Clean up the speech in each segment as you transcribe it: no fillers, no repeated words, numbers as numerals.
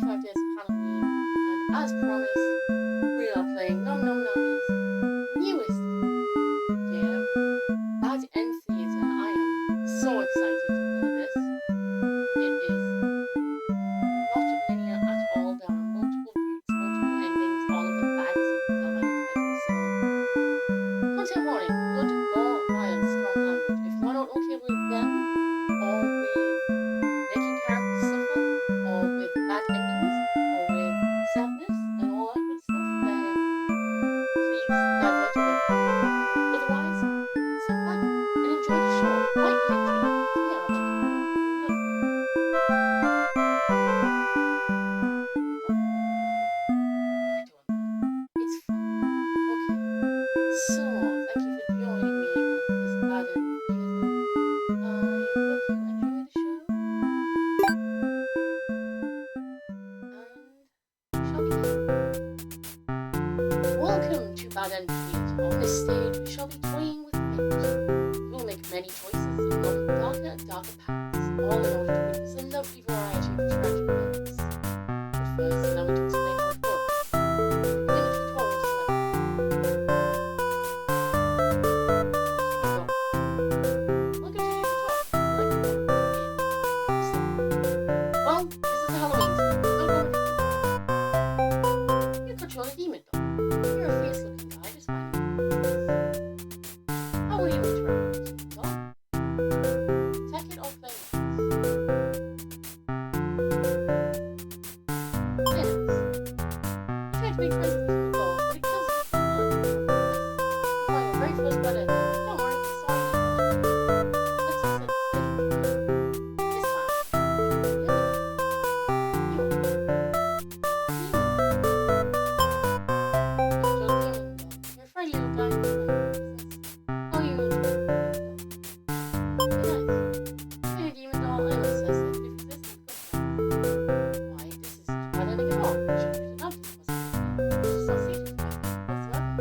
25 days of Halloween, and as promised, we are playing Nom Nom Nomi's newest game, Bad End Theatre. I am so excited to play this. It is not linear at all. There are multiple routes, multiple endings, all of them bad, as you can tell by the title. So, content warning: blood, gore, violence, strong language. If you're not okay with them, or with making characters suffer, or with bad endings, or with sadness and all that good stuff, then please divert away from it. Otherwise, sit back and enjoy the show, quite literally, because we are going to be It's fun. Okay. So, thank you for joining me on this Bad End Theatre. I hope you enjoy the show. And shall begin. Welcome to Bad End Theatre. On this stage, we shall be toying with fate. We will make many choices, unlocking darker and darker paths, all in order to witness a lovely variety of tragic events. But first, allow me to explain how it works. Begin a tutorial select. Welcome to the tutorial. Select one. Well, this is a Halloween scene. So go with it. You control a demon dog. You're a fierce-looking guy despite your appearance. How will you interact with this dog? Attack it or play nice? Play nice. You try to make friends with this dog, but it kills you. Oh, you find your very first bad ending. Don't worry, sorry to tell. Let's reset the schedule for you. This time, you are you're a friendly little guy. How you enjoy the demon dog? Be nice. Being a demon doll, I always say if you exist, why, this is such a bad ending at all. You should have enough to the possibility. It's just not safe to fight whatsoever.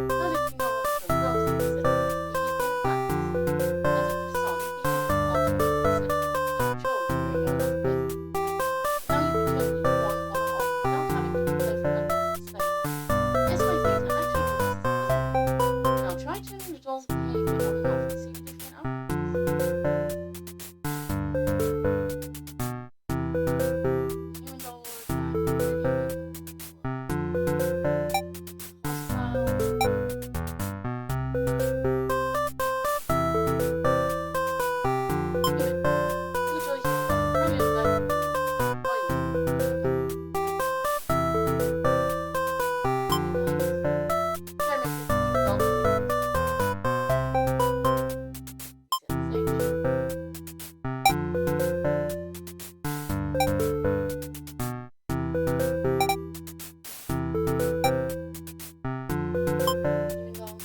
Now that you know how the story goes, consider this immediate practice. As if you saw the demon alter the perception you chose during your last playthrough. Now you can turn each one on and off without having to play from that person's perspective. Yes, my theatre actually does this explicitly. Now try turning the doll's behavior on and off and see the different outcomes. Human doll will attack the demon doll. Hostile. Good. Enjoy human doll. Brilliant, like, why you do it? Try and make this demon doll really nice. Reset the stage. Demon doll.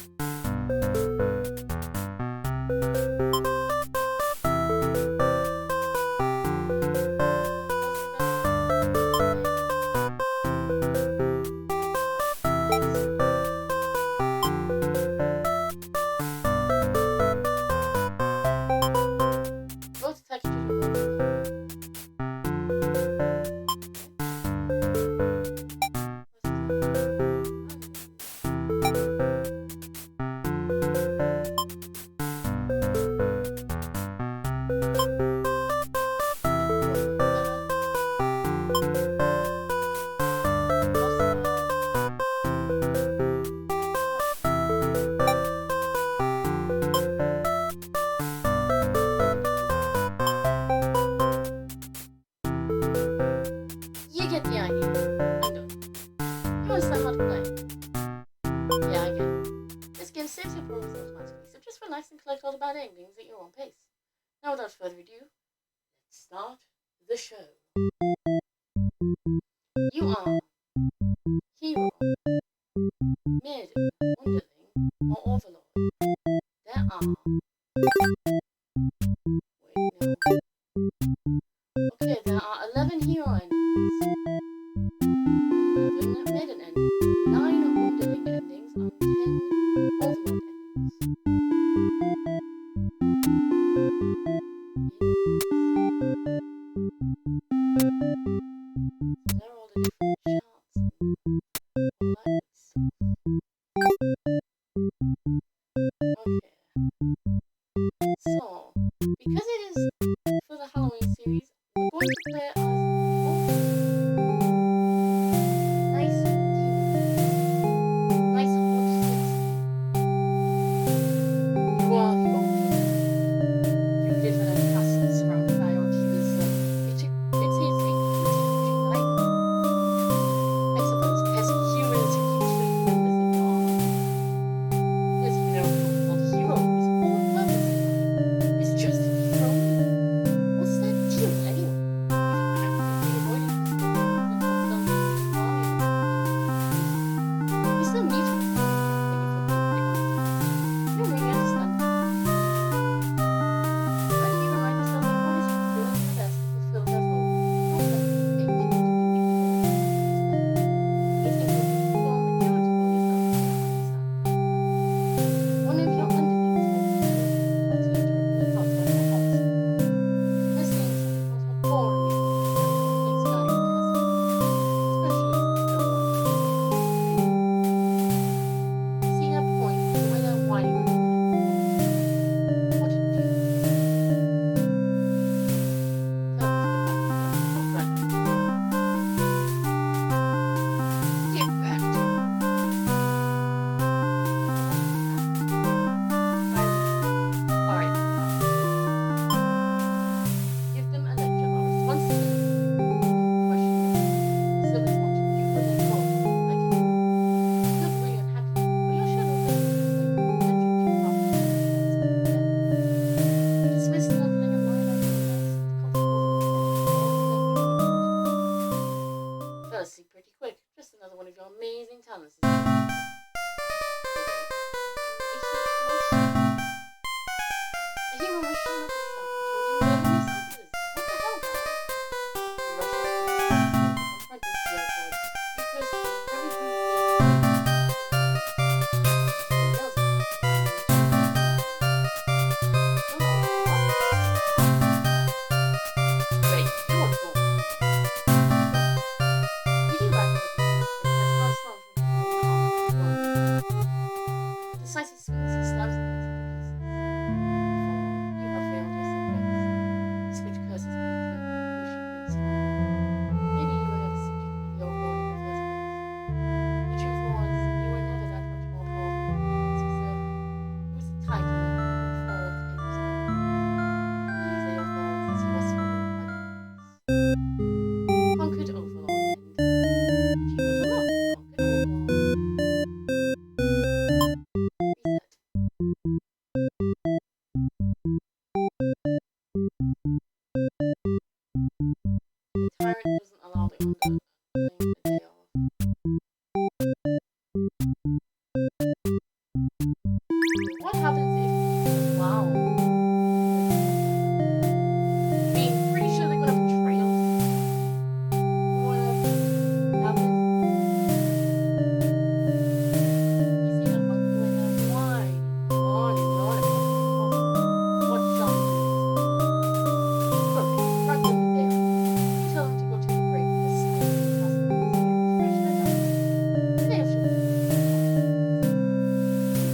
Go to texture to remove the You get the idea. I'm done. You understand how to play? Yeah, I get it. This game saves your progress automatically, so just relax and collect all the bad endings at your own pace. Now, without further ado, let's start the show. You are hero, mid, underling, or overlord. There are... Wait, no. Okay, there are 11 hero endings, 11 maiden endings, 9 underling endings, and 10 overlord endings. it as nice demon, nice hot sexy. You are the ultimate. You live in a castle surrounded by archers. It is a beautiful life. I suppose pesky humans who keep killing members in your army. There's even a called hero whose whole purpose in life is just to dethrone you. What's that deal anyway? You've actively avoided this world and what's done to the army. You still need to be thing if you're being quite honest. You don't really understand that. Try to remind yourself that everyone is doing their best to fulfill their role. Don't let them dictate you into being these things will be more mature to hold yourself to a higher standard. One of your underlings will be pretty terribly hot when you're off somewhere. They're saying something about how boring it is to stand in one place guarding the castle, especially since no one else is doing anything. See her point, the way they're whining on you kind of point. What a doozy it is. Tell them to get back to them. Not random. Get back to them. Alright, give them a lecture about responsibility and questioning the service want to do what they want, like it or not. You look really unhappy, but you're sure they'll take it this way to treat you properly and then. You dismiss the underling and line out your nice and comfortable little bed, all left you being wanted. Fell asleep pretty quick. Just another one of your amazing talents. Your way to a hero was shown up at some told you where the result is. What the hell, guys? You rush out to the hospital to confront this zealot because very Wait, you want to go? You do rather with the but he has not strong from the decisive swings he stabs the guns into pieces. For you have failed your subjects. He spit curses at you and you wish you'd been stronger. Maybe you were never suited to be the overlord in the first place. The truth was, you were never that much more powerful than the minions who served you. It was a title you couldn't fall in his hand. These are your thoughts as you are swallowed by the horns. Conquered overlord end. Achievement unlocked. Conquered overlord. Reset. The tyrant doesn't allow the underling a day off. What happens if you allow the underling a day off? I mean, pretty sure they're gonna betray us. Whatever happens. You see that point of going there whining on and on about what shall we do this time? Look, grant them the day off. You tell them to go take a break in the slightly castle and refresh their minds. The day off should be completely fine.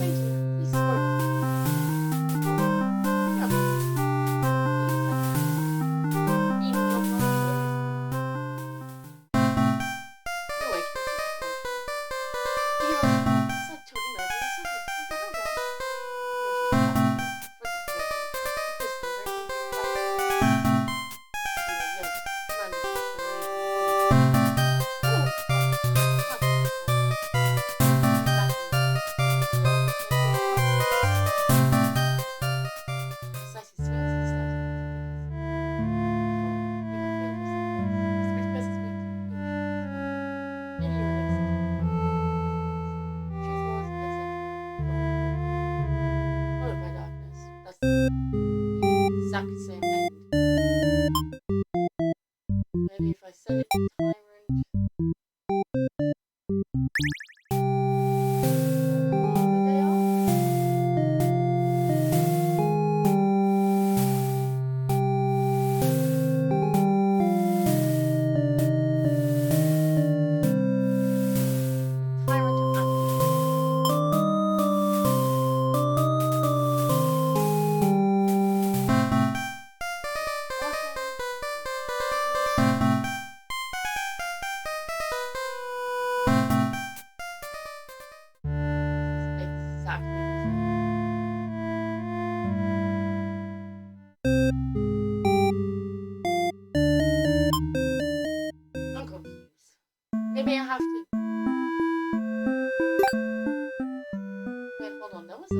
Thank you. Please swear it. Yeah. Being the overlord Your way keeps you emotional. The hero should know. It's like totally murdering a circus. What the hell, guys? Exact same end. Maybe if I set it to tyrant. maybe I have to... Wait, hold on, that was a...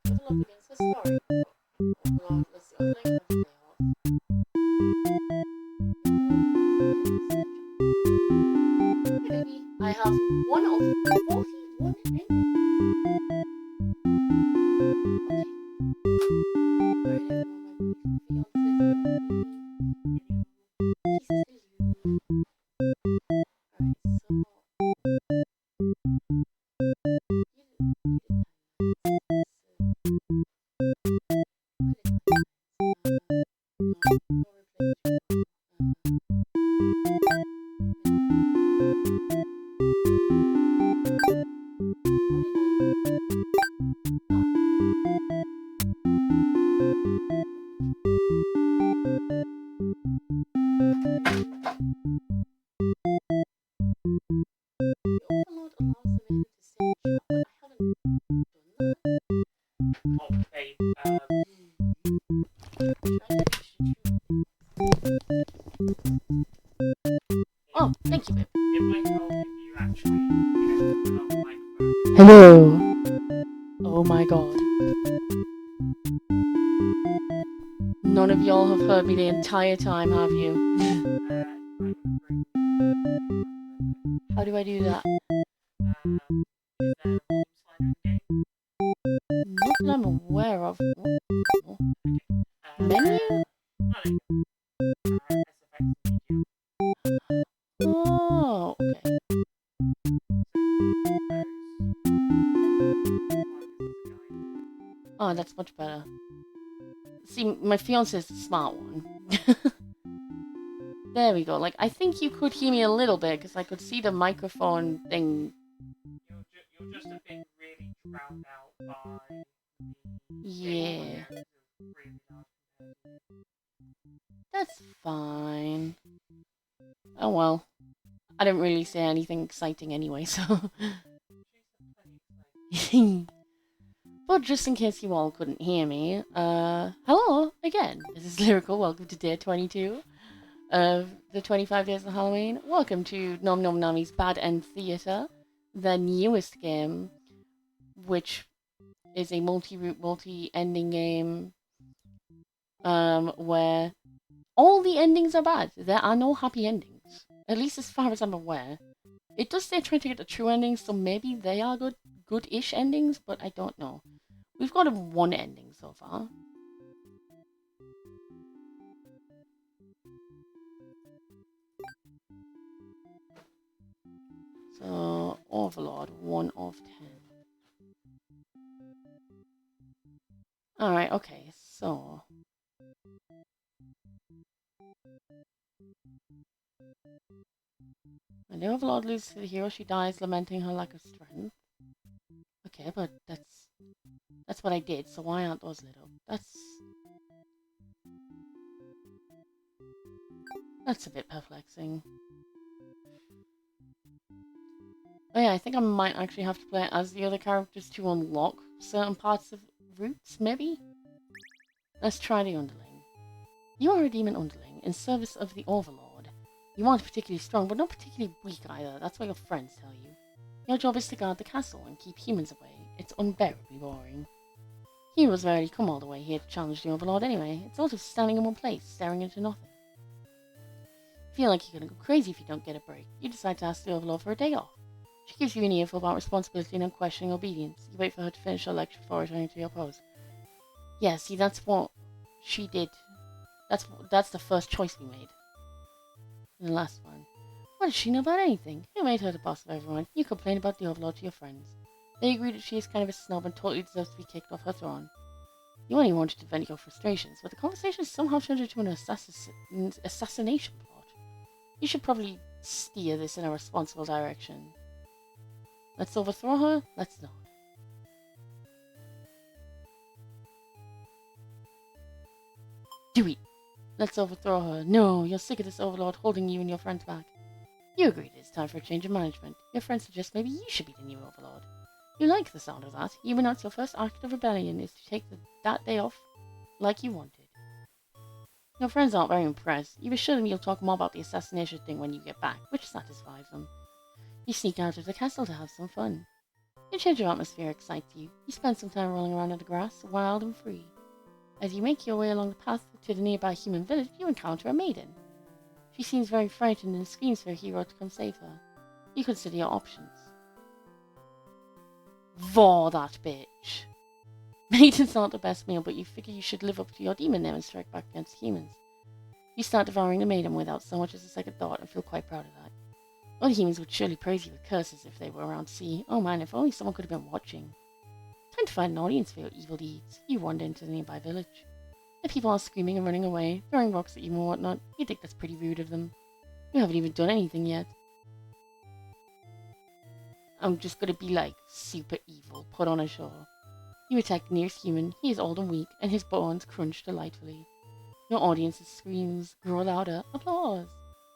Level up against the story. Oh lord, let's see, L25 DoH. Hey baby, I have one of 41 endings. Okay. Alright everyone, my beautiful fiancés, she says hello. Alright, so... Oh, thank you, babe. It might help if you actually, put on the microphone. Hello. Oh my god. None of y'all have heard me the entire time, have you? How do I do that? Is there a volume slider in the game? Not that I'm aware of. Menu? Oh, okay. Oh, that's much better. See, my fiance is the smart one. There we go. Like, I think you could hear me a little bit, because I could see the microphone thing. You're just a bit really drowned out by Yeah. That's fine. Oh well. I didn't really say anything exciting anyway, so... But just in case you all couldn't hear me, hello again. This is Lyrical. Welcome to day 22 of the 25 Days of Halloween. Welcome to Nom Nom Nami's Bad End Theater, the newest game, which is a multi-route, multi-ending game, where all the endings are bad. There are no happy endings, at least as far as I'm aware. It does say trying to get the true endings, so maybe they are good-ish endings, but I don't know. We've got one ending so far. So, Overlord, 1 of 10. Alright, okay, so... When the Overlord loses to the hero, she dies, lamenting her lack of strength. Okay, but that's what I did, so why aren't those lit up? That's a bit perplexing. Oh yeah, I think I might actually have to play it as the other characters to unlock certain parts of routes, maybe? Let's try the Underling. You are a demon Underling, in service of the Overlord. You aren't particularly strong, but not particularly weak either. That's what your friends tell you. Your job is to guard the castle and keep humans away. It's unbearably boring. Heroes rarely come all the way here to challenge the Overlord anyway. It's sort of standing in one place, staring into nothing. You feel like you're gonna go crazy if you don't get a break. You decide to ask the Overlord for a day off. She gives you an earful about responsibility and unquestioning obedience. You wait for her to finish her lecture before returning to your post. Yeah, see, that's what she did. That's the first choice we made. And the last one. What does she know about anything? Who made her the boss of everyone? You complain about the Overlord to your friends. They agree that she is kind of a snob and totally deserves to be kicked off her throne. You only wanted to vent your frustrations, but the conversation somehow turned into an assassination plot. You should probably steer this in a responsible direction. Let's overthrow her? Let's not. Do it! Let's overthrow her. No, you're sick of this Overlord holding you and your friends back. You agreed it's time for a change of management. Your friends suggest maybe you should be the new Overlord. You like the sound of that. Even though it's your first act of rebellion is to take that day off like you wanted. Your friends aren't very impressed. You assure them you'll talk more about the assassination thing when you get back, which satisfies them. You sneak out of the castle to have some fun. The change of atmosphere excites you. You spend some time rolling around in the grass, wild and free. As you make your way along the path to the nearby human village, you encounter a maiden. She seems very frightened and screams for a hero to come save her. You consider your options. Vor that bitch! Maidens aren't the best meal, but you figure you should live up to your demon name and strike back against humans. You start devouring the maiden without so much as a second thought and feel quite proud of that. Other humans would surely praise you with curses if they were around to see. Oh man, if only someone could have been watching. Time to find an audience for your evil deeds. You wander into the nearby village. The people are screaming and running away, throwing rocks at you and whatnot. You think that's pretty rude of them. You haven't even done anything yet. I'm just gonna be like, super evil, put on a show. You attack the nearest human. He is old and weak, and his bones crunch delightfully. Your audience's screams grow louder. Applause!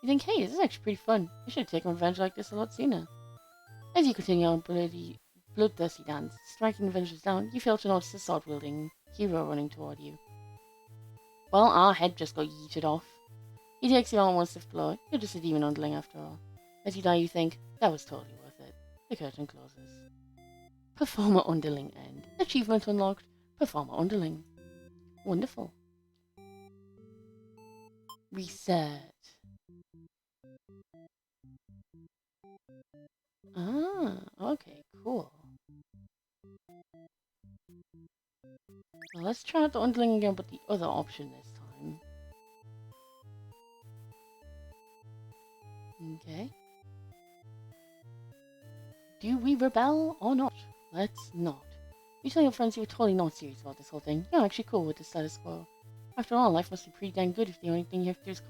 You think, hey, this is actually pretty fun. I should have taken revenge like this a lot sooner. As you continue on bloodthirsty dance, striking the villagers down, you fail to notice a sword-wielding hero running toward you. Well, our head just got yeeted off. He takes you on one swift blow. You're just a demon underling after all. As you die, you think, that was totally worth it. The curtain closes. Performer Underling end. Achievement unlocked. Performer Underling. Wonderful. Reset. Ah, okay, cool. So let's try out the Underling again, but the other option this time. Okay. Do we rebel or not? Let's not. You tell your friends you're totally not serious about this whole thing. You're actually cool with the status quo. After all, life must be pretty dang good if the only thing you have to do is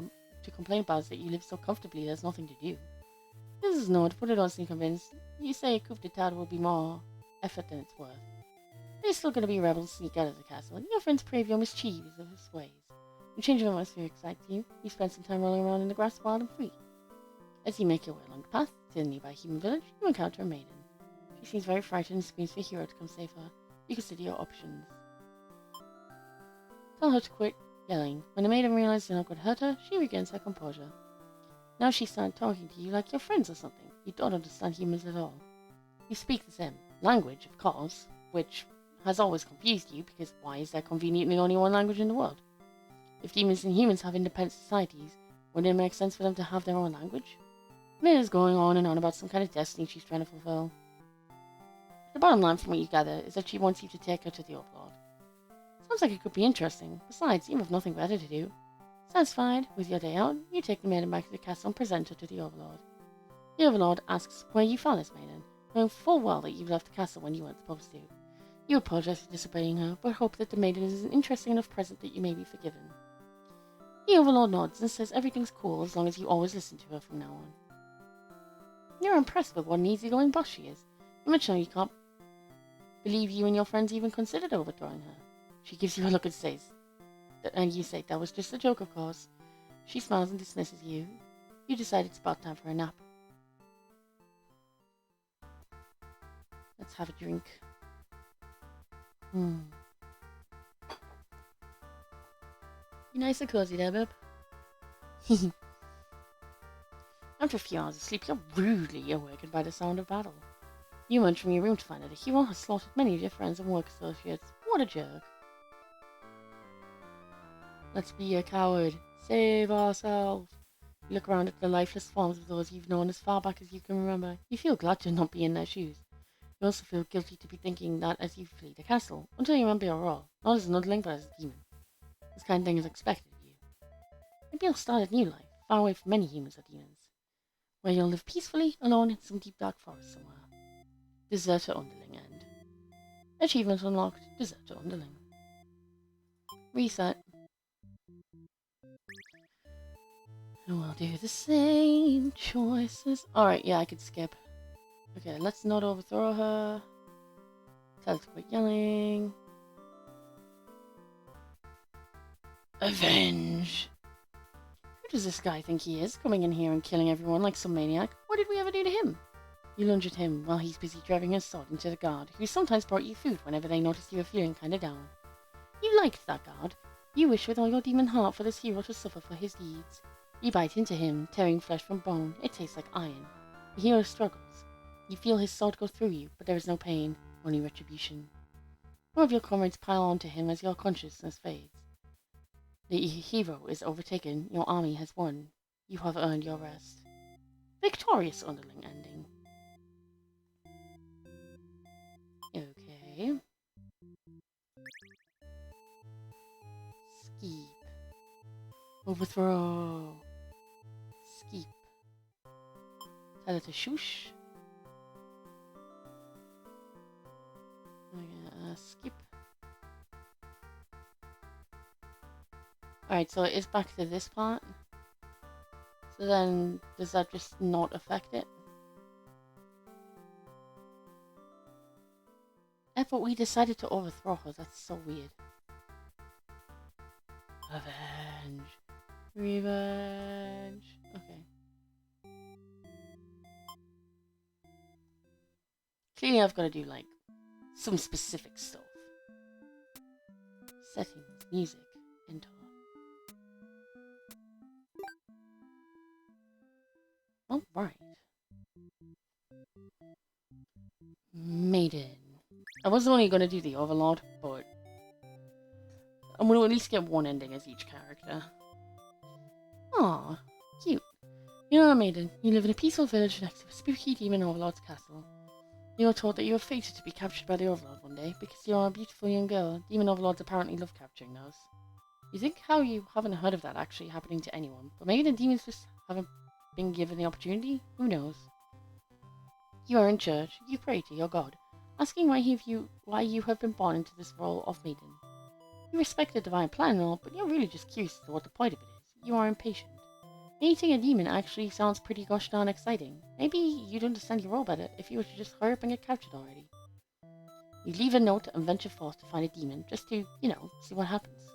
to complain about is that you live so comfortably there's nothing to do. This is not, but it doesn't seem convinced. You say a coup d'etat will be more effort than it's worth. There's still gonna be rebels sneak out of the castle, and your friends crave your mischievous ways. The change of atmosphere excites you. You spend some time rolling around in the grass wild and free. As you make your way along the path to the nearby human village, you encounter a maiden. She seems very frightened and screams for a hero to come save her. You consider your options. Tell her to quit yelling. When the maiden realizes you're not going to hurt her, she regains her composure. Now she started talking to you like you're friends or something. You don't understand humans at all. You speak the same language, of course, which has always confused you because why is there conveniently only one language in the world? If demons and humans have independent societies, wouldn't it make sense for them to have their own language? Maiden's going on and on about some kind of destiny she's trying to fulfill. The bottom line from what you gather is that she wants you to take her to the Overlord. Sounds like it could be interesting. Besides, you have nothing better to do. Satisfied with your day out, you take the maiden back to the castle and present her to the Overlord. The Overlord asks where you found this maiden, knowing full well that you left the castle when you weren't supposed to. You apologize for disobeying her, but hope that the maiden is an interesting enough present that you may be forgiven. The Overlord nods and says everything's cool as long as you always listen to her from now on. You're impressed with what an easygoing boss she is. You mention you can't believe you and your friends even considered overthrowing her. She gives you a look and says, and you say that was just a joke, of course. She smiles and dismisses you. You decide it's about time for a nap. Let's have a drink. You nice and cozy there, bub. After a few hours of sleep, you're rudely awakened by the sound of battle. You emerge from your room to find that a hero has slaughtered many of your friends and work associates. What a jerk. Let's be a coward. Save ourselves. You look around at the lifeless forms of those you've known as far back as you can remember. You feel glad to not be in their shoes. You also feel guilty to be thinking that as you flee the castle, until you remember your role, not as an underling but as a demon. This kind of thing is expected of you. Maybe you'll start a new life, far away from many humans or demons, where you'll live peacefully, alone in some deep dark forest somewhere. Deserter Underling end. Achievement unlocked, Deserter Underling. Reset. And we'll do the same choices. Alright, yeah, I could skip. Okay, let's not overthrow her. Tell her to quit yelling. Avenge! Who does this guy think he is, coming in here and killing everyone like some maniac? What did we ever do to him? You lunge at him while he's busy driving his sword into the guard, who sometimes brought you food whenever they noticed you were feeling kinda down. You liked that guard. You wish with all your demon heart for this hero to suffer for his deeds. You bite into him, tearing flesh from bone. It tastes like iron. The hero struggles. You feel his sword go through you, but there is no pain, only retribution. More of your comrades pile onto him as your consciousness fades. The hero is overtaken. Your army has won. You have earned your rest. Victorious underling ending. Okay. Skeep. Overthrow. Skeep. Tell it to shush. Skip. Alright, so it is back to this part. So then, does that just not affect it? But we decided to overthrow her. That's so weird. Revenge. Revenge. Okay. Clearly I've got to do, like, some specific stuff. Settings, music, enter. Alright. Maiden. I was only going to do the Overlord, but I'm going to at least get one ending as each character. Aww, cute. You're a maiden. You live in a peaceful village next to a spooky demon Overlord's castle. You are told that you are fated to be captured by the Overlord one day because you are a beautiful young girl. Demon Overlords apparently love capturing those. You think how you haven't heard of that actually happening to anyone, but maybe the demons just haven't been given the opportunity? Who knows? You are in church. You pray to your god, asking why you have been born into this role of maiden. You respect the divine plan and all, but you're really just curious as to what the point of it is. You are impatient. Meeting a demon actually sounds pretty gosh darn exciting. Maybe you'd understand your role better if you were to just hurry up and get captured already. You leave a note and venture forth to find a demon, just to, see what happens.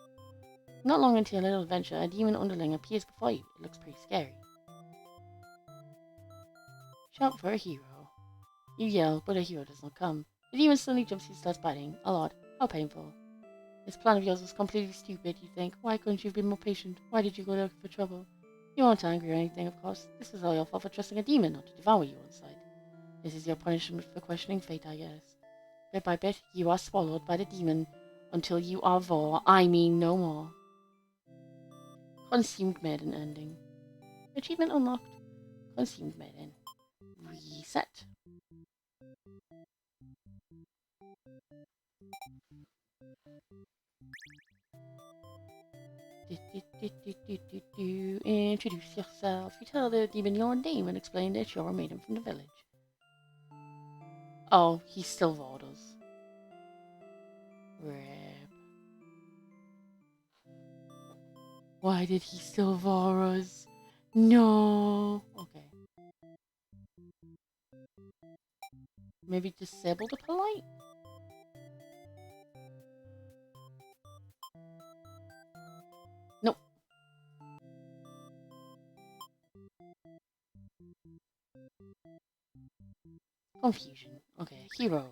Not long into your little adventure, a demon underling appears before you. It looks pretty scary. Shout for a hero. You yell, but a hero does not come. The demon suddenly jumps and starts biting. A lot. How painful. This plan of yours was completely stupid, you think. Why couldn't you have been more patient? Why did you go looking for trouble? You aren't angry or anything, of course. This was all your fault for trusting a demon not to devour you inside. This is your punishment for questioning fate, I guess. Bit by bit, you are swallowed by the demon until you are no more. Consumed Maiden ending. Achievement unlocked. Consumed Maiden. Reset. Introduce yourself. You tell the demon your name and explain that you're a maiden from the village. Oh, he still vowed us. Rip. Why did he still vow us? No. Okay. Maybe disable the polite? Nope. Confusion. Okay, hero.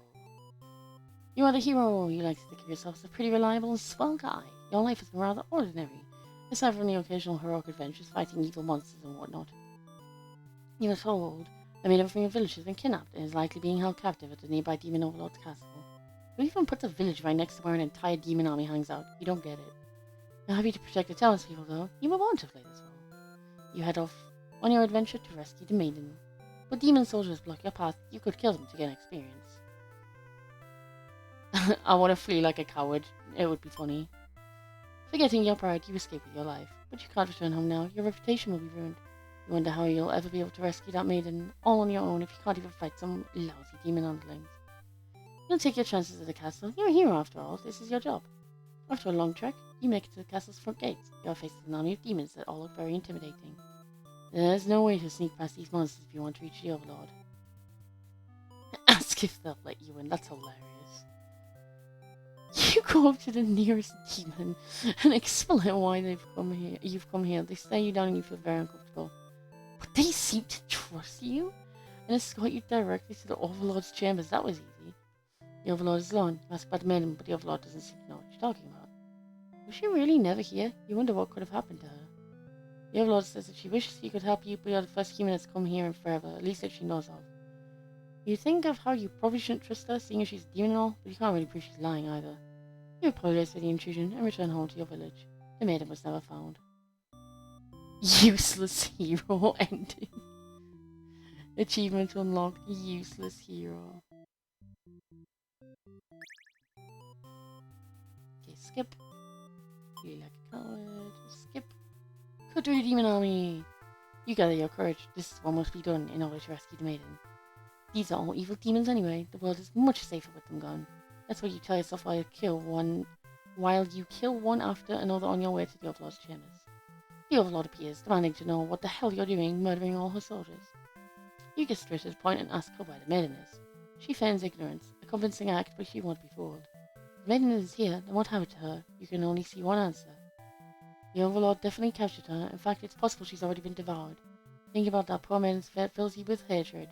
You are the hero. You like to think of yourself as a pretty reliable and swell guy. Your life has been rather ordinary, aside from the occasional heroic adventures fighting evil monsters and whatnot. You are told a maiden from your village has been kidnapped and is likely being held captive at the nearby demon overlord's castle. Who even puts a village right next to where an entire demon army hangs out? You don't get it. You're happy to protect the townspeople, though. You were born to play this role. You head off on your adventure to rescue the maiden. But demon soldiers block your path. You could kill them to get experience. I want to flee like a coward. It would be funny. Forgetting your pride, you escape with your life. But you can't return home now. Your reputation will be ruined. You wonder how you'll ever be able to rescue that maiden all on your own if you can't even fight some lousy demon underlings. You'll take your chances at the castle. You're a hero after all. This is your job. After a long trek, you make it to the castle's front gates. You are faced with an army of demons that all look very intimidating. There's no way to sneak past these monsters if you want to reach the Overlord. Ask if they'll let you in. That's hilarious. You go up to the nearest demon and explain why you've come here. They stare you down and you feel very uncomfortable. But they seem to trust you. and escort you directly to the Overlord's chambers. That was easy. The Overlord is alone. You ask about the maiden, but the Overlord doesn't seem to know what you're talking about. Was she really never here? You wonder what could have happened to her. The Overlord says that she wishes she could help you, but you're the first human that's come here in forever, at least that she knows of. You think of how you probably shouldn't trust her, seeing as she's a demon and all, but you can't really prove she's lying either. You apologize for the intrusion and return home to your village. The maiden was never found. Useless hero ending. Achievement unlocked. Useless hero. Okay, skip. Feel like a coward. Skip. Cut through the demon army. You gather your courage. This is what must be done in order to rescue the maiden. These are all evil demons anyway. The world is much safer with them gone. That's what you tell yourself while you kill one after another on your way to the Overlord's chambers. The Overlord appears, demanding to know what the hell you're doing, murdering all her soldiers. You get straight to the point and ask her where the maiden is. She feigns ignorance, a convincing act, but she won't be fooled. The maiden is here, then what happened to her? You can only see one answer. The Overlord definitely captured her. In fact, it's possible she's already been devoured. Thinking about that poor maiden's fate fills you with hatred.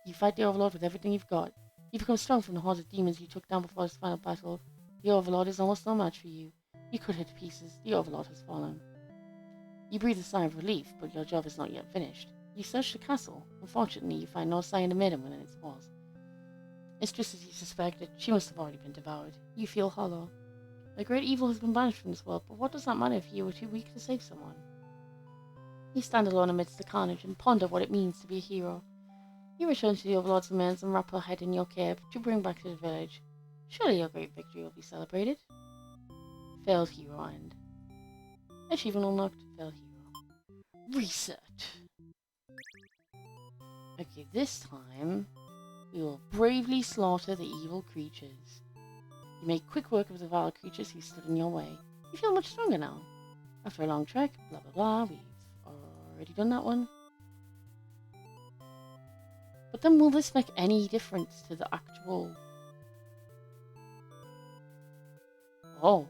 You fight the Overlord with everything you've got. You become strong from the hordes of demons you took down before his final battle. The Overlord is almost no match for you. You cut her to pieces. The Overlord has fallen. You breathe a sigh of relief, but your job is not yet finished. You search the castle. Unfortunately, you find no sign of the maiden within its walls. It's just as you suspected. She must have already been devoured. You feel hollow. A great evil has been banished from this world, but what does that matter if you were too weak to save someone? You stand alone amidst the carnage and ponder what it means to be a hero. You return to the Overlord's remains and wrap her head in your cape to bring back to the village. Surely your great victory will be celebrated. Failed hero end. Achievement unlocked. Failed hero. Reset. Okay, this time we will bravely slaughter the evil creatures. You make quick work of the vile creatures who stood in your way. You feel much stronger now. After a long trek, blah blah blah, we've already done that one. But then will this make any difference to the actual... Oh,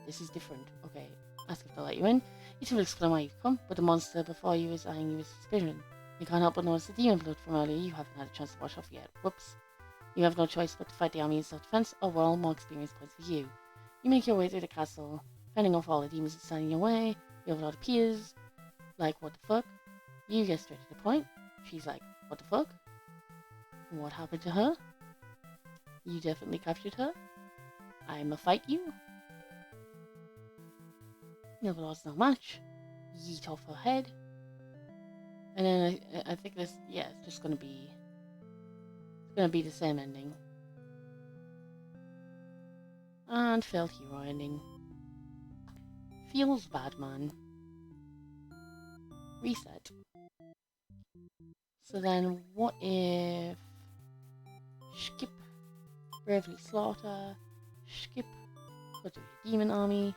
this is different. Okay, ask if they'll let you in. You two will explain why you've come, but the monster before you is eyeing you with suspicion. You can't help but notice the demon blood from earlier you haven't had a chance to wash off yet. Whoops. You have no choice but to fight the army in self-defense, or well, more experience points for you. You make your way through the castle, fending off all the demons that stand in your way. The Overlord appears. Like, what the fuck? You get straight to the point. She's like, what the fuck? What happened to her? You definitely captured her. I'ma fight you. The Overlord's no match. Yeet off her head. And then I think this, yeah, it's just gonna be the same ending. And failed hero ending. Feels bad, man. Reset. So then, what if... Skip. Bravely slaughter. Skip. Go to the demon army.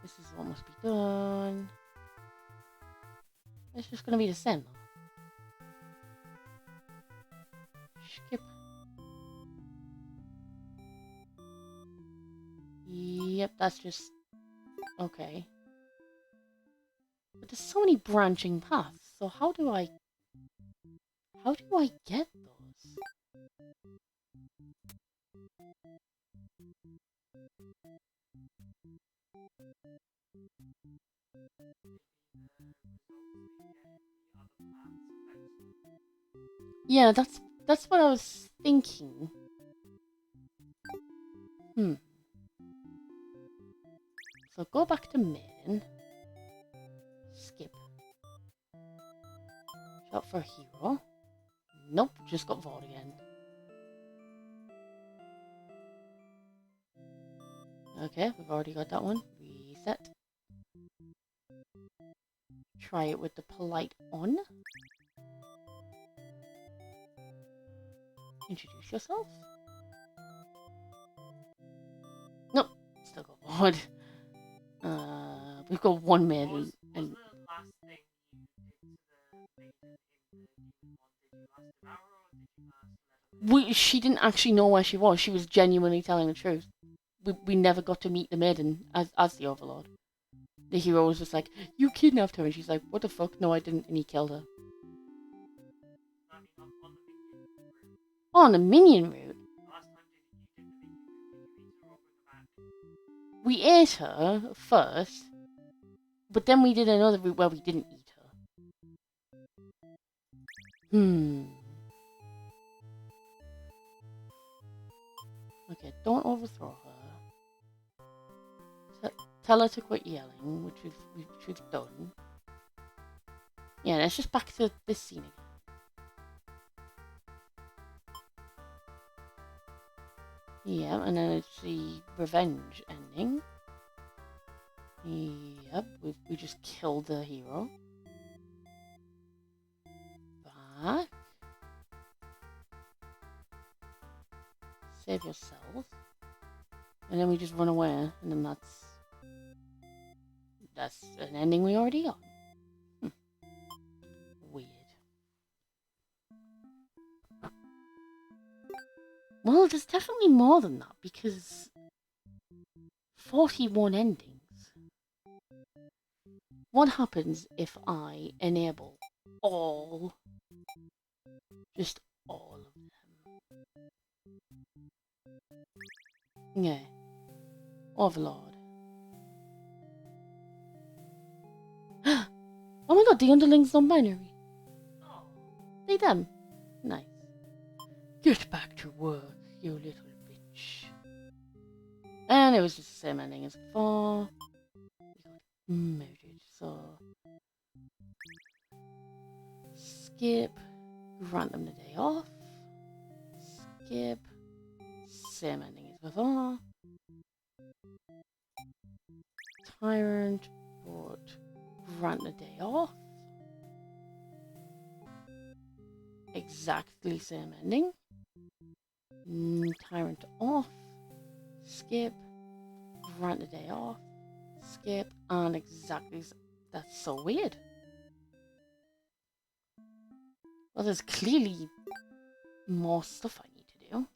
This is what must be done. It's just gonna be the same though. Skip. Yep, that's just... Okay. But there's so many branching paths, so how do I get those? Yeah, that's what I was thinking. So go back to main. Skip. Shout for a hero. Nope, just got void again. Okay, we've already got that one. Reset. Try it with the polite on. Introduce yourself. Nope, still got void. We've got one maiden. Was And the last thing you did to the maiden in the demon one, did you last devour or did you last let her live? she didn't actually know where she was. She was genuinely telling the truth. We never got to meet the maiden as the Overlord. The hero was just like, you kidnapped her, and she's like, what the fuck? No, I didn't, and he killed her. On the minion route, Last time you did the minion route, did you eat her or bring her back? we ate her first, but then we did another route where we didn't eat her. Okay, don't overthrow her. Tell her to quit yelling, which we've done. Yeah, let's just back to this scene again. Yeah, and then it's the revenge ending. Yep, we just killed the hero. Back. Save yourself. And then we just run away, and then that's an ending we already got. Weird. Well, there's definitely more than that, because 41 endings. What happens if I enable all, just all of them? Yeah. Overlord. Oh my god, the underlings non-binary. Oh, They them. Nice. Get back to work, you little bitch. And it was just the same ending as before. We got murdered, so... Skip. Grant them the day off. Skip. Same ending as before. Tyrant, but grant the day off. Exactly same ending. Tyrant off. Skip. Grant the day off. Skip. And exactly... That's so weird. Well, there's clearly more stuff I need to do.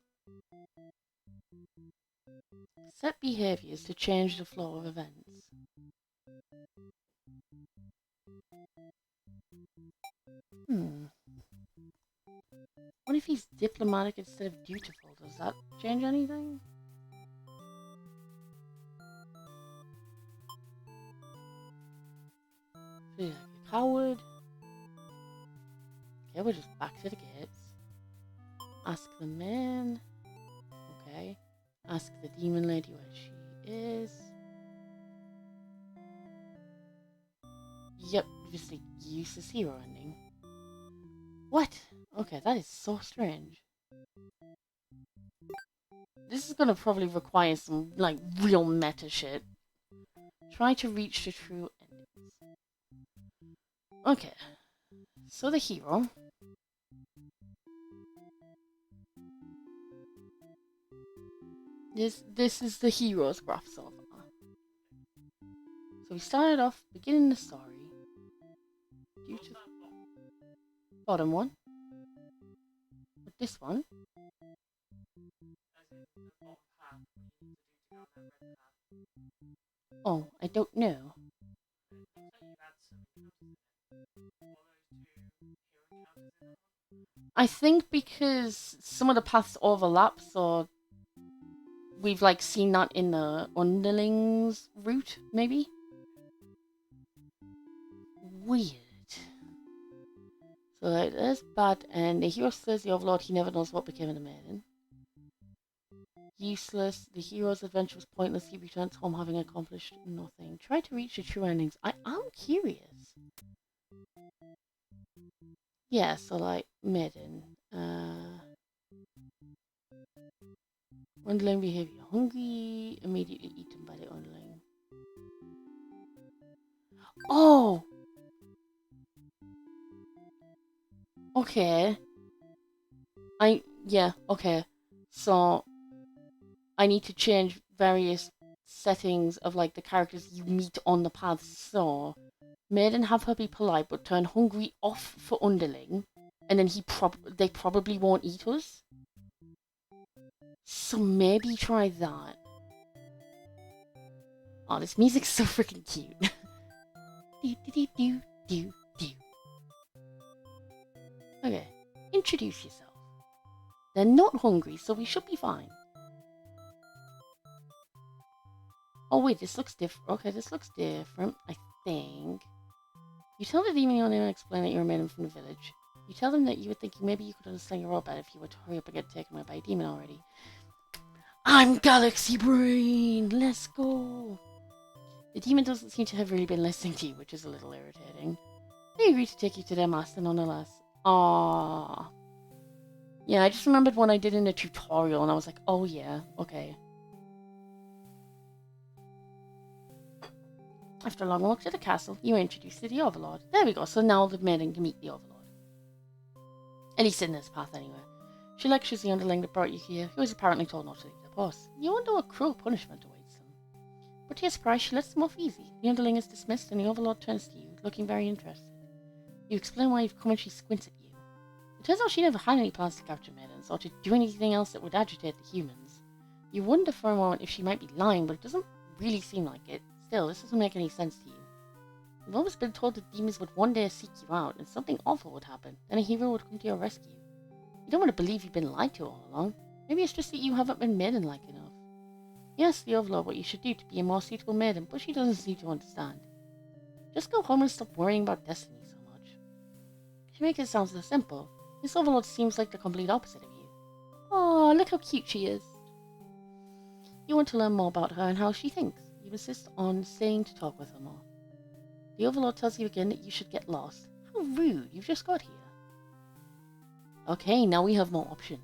Set behaviors to change the flow of events. What if he's diplomatic instead of dutiful? Does that change anything? Feel like a coward. Okay, we're just back to the gates. Ask the man. Okay. Ask the demon lady where she is. Yep, just a useless hero ending. What? Okay, that is so strange. This is gonna probably require some, like, real meta shit. Try to reach the true endings. Okay. So the hero... This is the hero's graph so far. So we started off beginning the story. what's that Bottom one. But this one. as in the bottom path, what you need to do to go on that red path? Oh, I don't know. It looks like you had some encounters in it. What are those two hero encounters in that one? I think because some of the paths overlap, so we've like seen that in the underlings route, maybe? Weird. So like, there's bad, and the hero says the overlord, he never knows what became of the maiden. Useless. The hero's adventure was pointless. He returns home having accomplished nothing. Try to reach the true endings. I am curious. Yeah, so like, maiden. Underling behavior. Hungry. Immediately eaten by the underling. Oh! Okay. Yeah, okay. So, I need to change various settings of like the characters you meet on the path. So, Maiden have her be polite but turn hungry off for underling, and then they probably won't eat us. So maybe try that. Oh, this music's so freaking cute. Do do do do do. Okay, introduce yourself. They're not hungry, so we should be fine. Oh wait, this looks different. Okay, this looks different, I think. You tell the demon your name and explain that you're a maiden from the village. You tell them that you were thinking maybe you could understand your robot if you were to hurry up and get taken away by a demon already. I'm Galaxy Brain! Let's go! The demon doesn't seem to have really been listening to you, which is a little irritating. They agreed to take you to their master nonetheless. Aww. Yeah, I just remembered one I did in a tutorial and I was like, oh yeah, okay. After a long walk to the castle, you were introduced to the Overlord. There we go, so now the maiden can meet the Overlord. At least in this path anyway. She lectures the underling that brought you here, who was apparently told not to leave the post. You wonder what cruel punishment awaits them. But to your surprise, she lets them off easy. The underling is dismissed and the Overlord turns to you, looking very interested. You explain why you've come and she squints at you. It turns out she never had any plans to capture maidens, or to do anything else that would agitate the humans. You wonder for a moment if she might be lying, but it doesn't really seem like it. Still, this doesn't make any sense to you. You've always been told that demons would one day seek you out, and something awful would happen. Then a hero would come to your rescue. You don't want to believe you've been lied to all along. Maybe it's just that you haven't been maiden-like enough. You ask the Overlord what you should do to be a more suitable maiden, but she doesn't seem to understand. Just go home and stop worrying about destiny so much. She makes it sound so simple. This Overlord seems like the complete opposite of you. Oh, look how cute she is. You want to learn more about her and how she thinks. You insist on staying to talk with her more. The Overlord tells you again that you should get lost. How rude, you've just got here. Okay, now we have more options.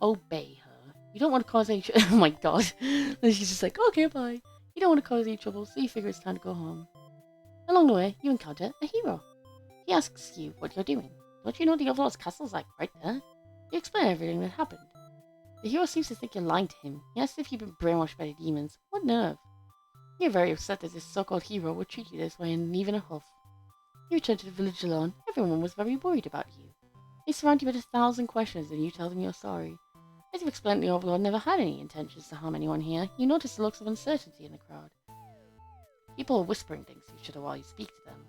Obey her. You don't want to cause any trouble. Oh my god. And she's just like, okay, bye. You don't want to cause any trouble, so you figure it's time to go home. Along the way, you encounter a hero. He asks you what you're doing. Don't you know the Overlord's castle's like right there? You explain everything that happened. The hero seems to think you're lying to him. He asks if you've been brainwashed by the demons. What nerve. You're very upset that this so-called hero would treat you this way and leave in a huff. You return to the village alone. Everyone was very worried about you. They surround you with 1,000 questions and you tell them you're sorry. As you explain, the Overlord never had any intentions to harm anyone here. You notice the looks of uncertainty in the crowd. People are whispering things to each other while you speak to them.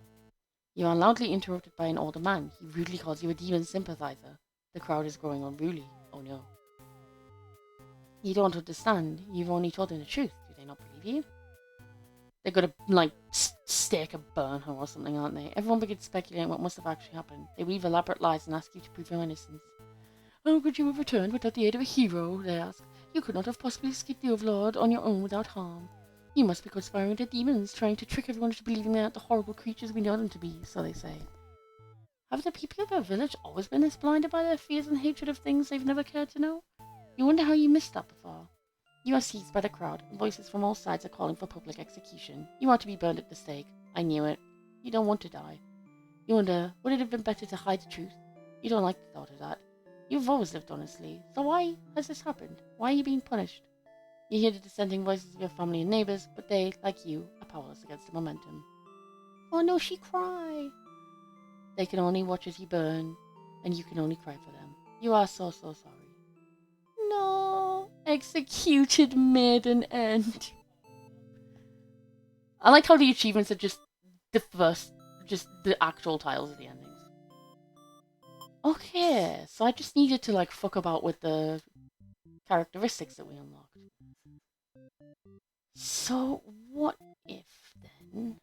You are loudly interrupted by an older man. He rudely calls you a demon sympathizer. The crowd is growing unruly. Oh no. You don't understand. You've only told them the truth. Do they not believe you? They're gonna, like, stake and burn her or something, aren't they? Everyone begins speculating what must have actually happened. They weave elaborate lies and ask you to prove your innocence. How could you have returned without the aid of a hero? They ask. You could not have possibly escaped the Overlord on your own without harm. You must be conspiring with the demons, trying to trick everyone into believing they aren't the horrible creatures we know them to be, so they say. Have the people of our village always been this blinded by their fears and hatred of things they've never cared to know? You wonder how you missed that before. You are seized by the crowd, and voices from all sides are calling for public execution. You are to be burned at the stake. I knew it. You don't want to die. You wonder, would it have been better to hide the truth? You don't like the thought of that. You've always lived honestly, so why has this happened? Why are you being punished? You hear the dissenting voices of your family and neighbours, but they, like you, are powerless against the momentum. Oh no, she cried. They can only watch as you burn, and you can only cry for them. You are so sorry. No, executed maiden end. I like how the achievements are just the actual titles of the endings. Okay, so I just needed to like fuck about with the characteristics that we unlocked. So what if then?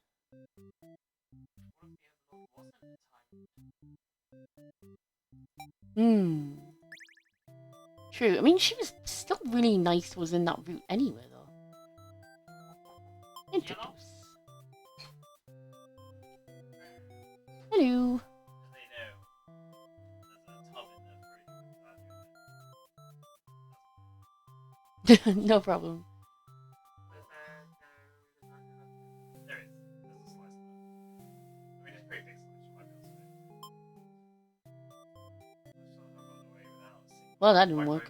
True. I mean, she was still really nice to us in that route anyway, though. Introduce. Hello. No problem. There is. There's a slice of that. I mean, it's pretty big slice. You might be able to. Well, that didn't work.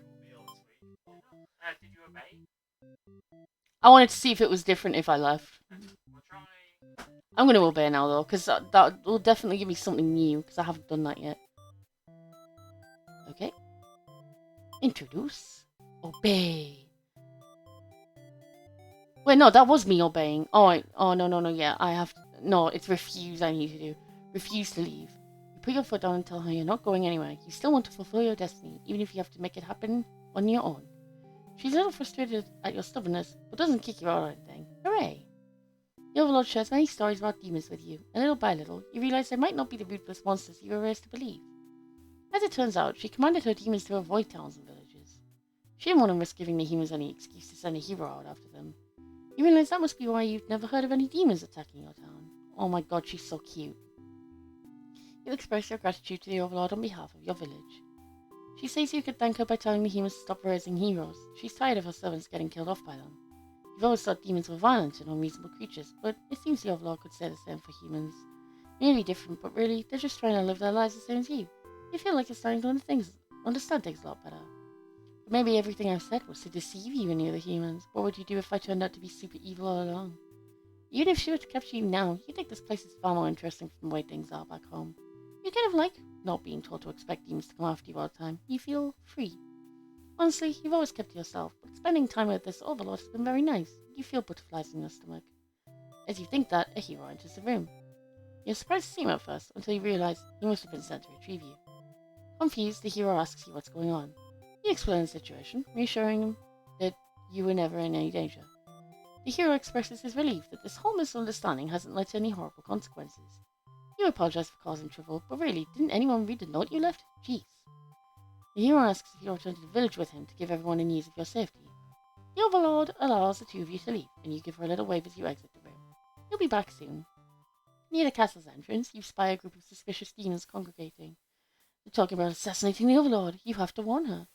Did you obey? I wanted to see if it was different if I left. We'll try. I'm going to obey now, though, because that will definitely give me something new, because I haven't done that yet. Okay. Introduce. Obey. Wait, no, that was me obeying. Oh, no, yeah, I have to... No, it's refuse I need to do. Refuse to leave. You put your foot down and tell her you're not going anywhere. You still want to fulfill your destiny, even if you have to make it happen on your own. She's a little frustrated at your stubbornness, but doesn't kick you out or anything. Hooray! The Overlord shares many stories about demons with you, and little by little, you realize they might not be the ruthless monsters you were raised to believe. As it turns out, she commanded her demons to avoid towns and villages. She didn't want to risk giving the humans any excuse to send a hero out after them. You realize that must be why you've never heard of any demons attacking your town. Oh my god, she's so cute. You express your gratitude to the Overlord on behalf of your village. She says you could thank her by telling the humans to stop raising heroes. She's tired of her servants getting killed off by them. You've always thought demons were violent and unreasonable creatures, but it seems the Overlord could say the same for humans. Maybe different, but really, they're just trying to live their lives the same as you. You feel like you're starting to understand things a lot better. But maybe everything I've said was to deceive you and the other humans. What would you do if I turned out to be super evil all along? Even if she were to capture you now, you think this place is far more interesting from the way things are back home. You kind of like not being told to expect demons to come after you all the time. You feel free. Honestly, you've always kept to yourself, but spending time with this Overlord has been very nice. You feel butterflies in your stomach. As you think that, a hero enters the room. You're surprised to see him at first, until you realize he must have been sent to retrieve you. Confused, the hero asks you what's going on. You explain the situation, reassuring him that you were never in any danger. The hero expresses his relief that this whole misunderstanding hasn't led to any horrible consequences. You apologize for causing trouble, but really, didn't anyone read the note you left? Jeez. The hero asks if you'll return to the village with him to give everyone the news of your safety. The Overlord allows the two of you to leave, and you give her a little wave as you exit the room. He'll be back soon. Near the castle's entrance, you spy a group of suspicious demons congregating. They're talking about assassinating the Overlord. You have to warn her.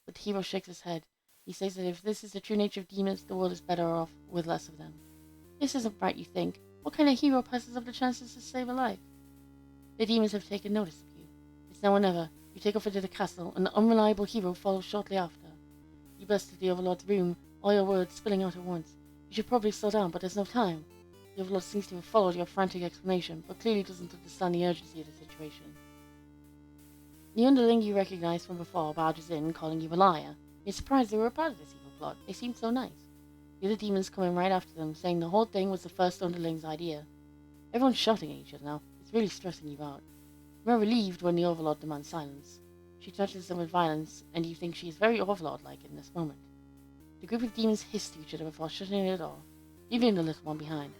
But the hero shakes his head. He says that if this is the true nature of demons, the world is better off with less of them. This isn't right, you think. What kind of hero passes up the chances to save a life? The demons have taken notice of you. It's now or never. You take off into the castle, and the unreliable hero follows shortly after. You burst into the Overlord's room, all your words spilling out at once. You should probably slow down, but there's no time. The Overlord seems to have followed your frantic explanation, but clearly doesn't understand the urgency of the situation. The underling you recognize from before barges in, calling you a liar. You're surprised they were a part of this evil plot. They seemed so nice. The other demons come in right after them, saying the whole thing was the first underling's idea. Everyone's shouting at each other now. It's really stressing you out. You're relieved when the Overlord demands silence. She touches them with violence, and you think she is very Overlord-like in this moment. The group of demons hiss to each other before shutting the door, leaving the little one behind.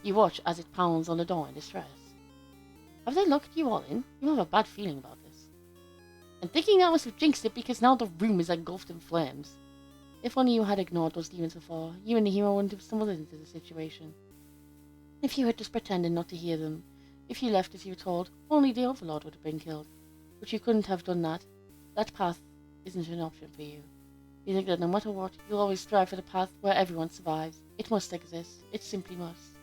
You watch as it pounds on the door in distress. Have they locked you all in? You have a bad feeling about this. And thinking that must have jinxed it because now the room is engulfed in flames. If only you had ignored those demons before, you and the hero wouldn't have stumbled into the situation. If you had just pretended not to hear them, if you left as you were told, only the Overlord would have been killed. But you couldn't have done that. That path isn't an option for you. You think that no matter what, you'll always strive for the path where everyone survives. It must exist. It simply must.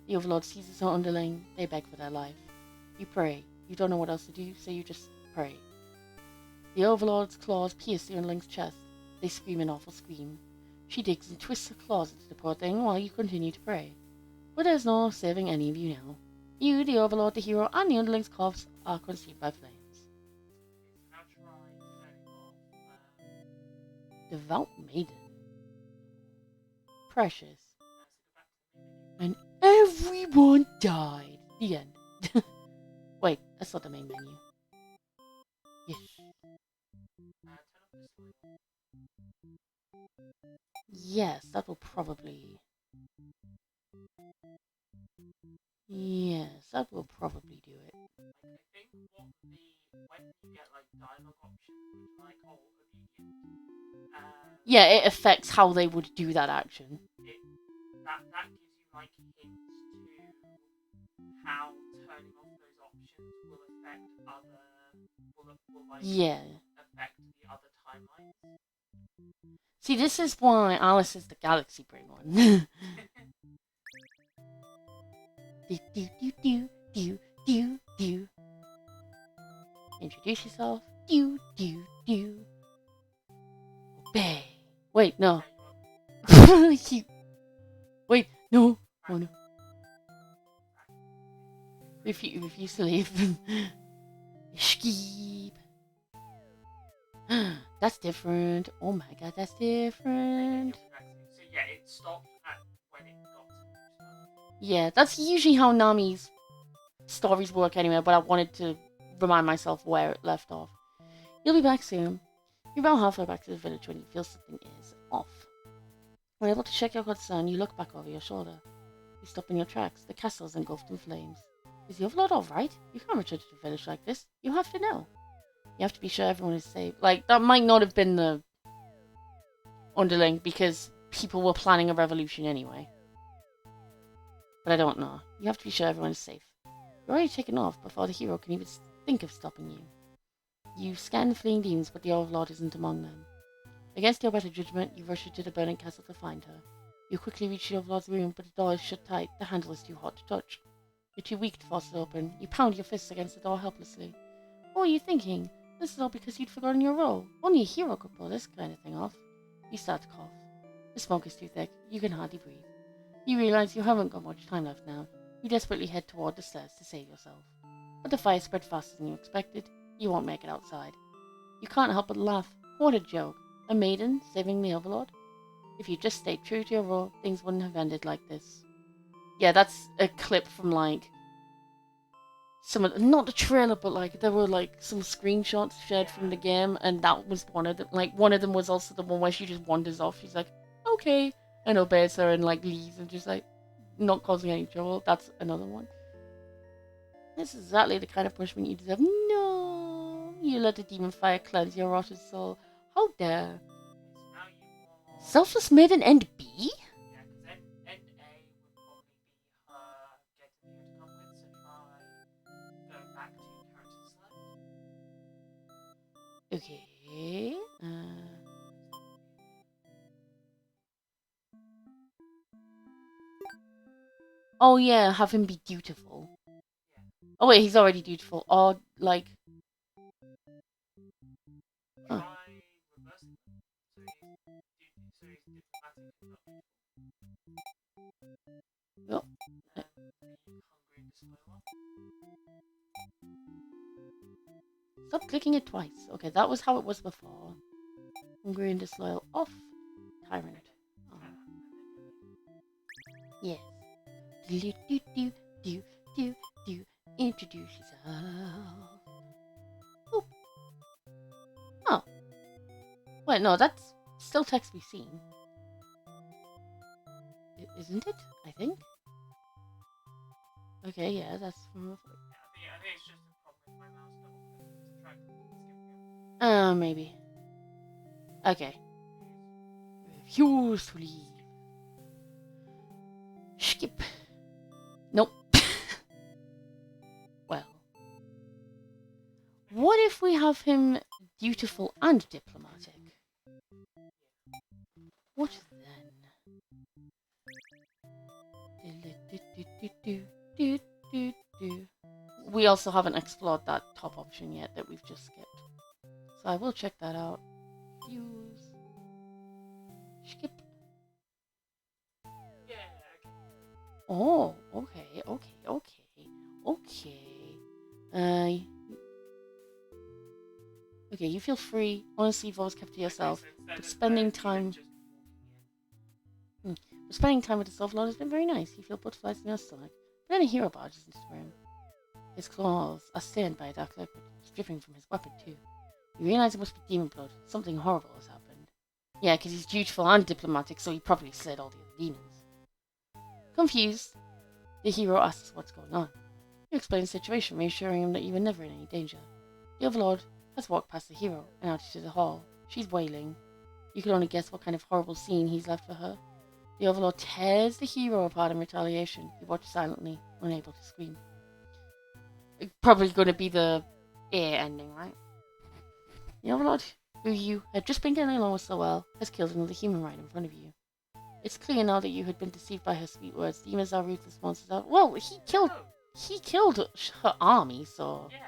The Overlord seizes her underling. They beg for their life. You pray. You don't know what else to do, so you just pray. The Overlord's claws pierce the underling's chest. They scream an awful scream. She digs and twists her claws into the poor thing while you continue to pray. But there's no saving any of you now. You, the Overlord, the hero, and the underling's corpse are consumed by flames. Devout maiden. Precious. And everyone died. The end. Wait, that's not the main menu. Yes. Yes, that will probably... Yes, that will probably do it. I think when you get like dialogue options, like obedient, yeah, it affects how they would do that action. That gives you like hints to how turning off those options will affect affect the other timelines. See, this is why Alice is the Galaxy Brain one. do. Introduce yourself. Obey. Wait, no. Wait, no. Oh no. Refuse to leave. Escape. That's different. Oh my god, that's different. So yeah, it stopped at when it got to yeah, that's usually how Nami's stories work anyway, but I wanted to remind myself where it left off. You'll be back soon. You're about halfway back to the village when you feel something is off. When able to check your concern, you look back over your shoulder. You stop in your tracks. The castle is engulfed in flames. Is the overlord alright? You can't return to the village like this. You have to know. You have to be sure everyone is safe. Like, that might not have been the underling because people were planning a revolution anyway. But I don't know. You have to be sure everyone is safe. You're already taken off before the hero can even think of stopping you. You scan the fleeing demons, but the overlord isn't among them. Against your better judgment, you rush into the burning castle to find her. You quickly reach the overlord's room, but the door is shut tight. The handle is too hot to touch. You're too weak to force it open. You pound your fists against the door helplessly. What were you thinking? This is all because you'd forgotten your role. Only a hero could pull this kind of thing off. You start to cough. The smoke is too thick. You can hardly breathe. You realize you haven't got much time left now. You desperately head toward the stairs to save yourself. But the fire spread faster than you expected. You won't make it outside. You can't help but laugh. What a joke. A maiden saving the overlord? If you just stayed true to your role, things wouldn't have ended like this. Yeah, that's a clip from, like, some of, not the trailer, but, like, there were, like, some screenshots shared from the game, and that was one of them. Like, one of them was also the one where she just wanders off. She's like, okay, and obeys her and, like, leaves and just, like, not causing any trouble. That's another one. This is exactly the kind of punishment you deserve. No! You let the demon fire cleanse your rotted soul. How dare. Selfless maiden end B? Yeah, because end A would probably be her getting you to come with, so try going back to character select. Okay. Oh yeah, have him be dutiful. Yeah. Oh wait, he's already dutiful. Or like. Try reversing them. So he's diplomatic and not Oh. the hungry and disloyal. Stop clicking it twice. Okay, that was how it was before. Hungry and disloyal off. Tyrant. Oh. Yes. Do do do do do do. Introduce yourself. Oop. Oh. Wait, no, that's still text we've seen. Isn't it? I think. Okay, yeah, that's from. Yeah, I think it's just a problem with my mouse double clicking to try skipping it. Maybe. Okay. Refuse to leave. Skip. Nope. Well. What if we have him dutiful and diplomatic? What then? We also haven't explored that top option yet that we've just skipped. So I will check that out. Use. Skip. Yeah, okay. Oh, okay. Okay, you feel free. Honestly, you've always kept to yourself. But spending time with the Overlord has been very nice. You feel butterflies in your stomach. But then a hero barges into the room. His claws are stained by a dark liquid. It's dripping from his weapon too. You realise it must be demon blood. Something horrible has happened. Yeah, because he's dutiful and diplomatic, so he probably slayed all the other demons. Confused, the hero asks what's going on. You explain the situation, reassuring him that you were never in any danger. The Overlord has walked past the hero and out into the hall. She's wailing. You can only guess what kind of horrible scene he's left for her. The Overlord tears the hero apart in retaliation. You watch silently, unable to scream. Probably going to be the A ending, right? The Overlord, who you had just been getting along with so well, has killed another human right in front of you. It's clear now that you had been deceived by her sweet words. Demons are ruthless monsters. Well, he killed her army, so Yeah.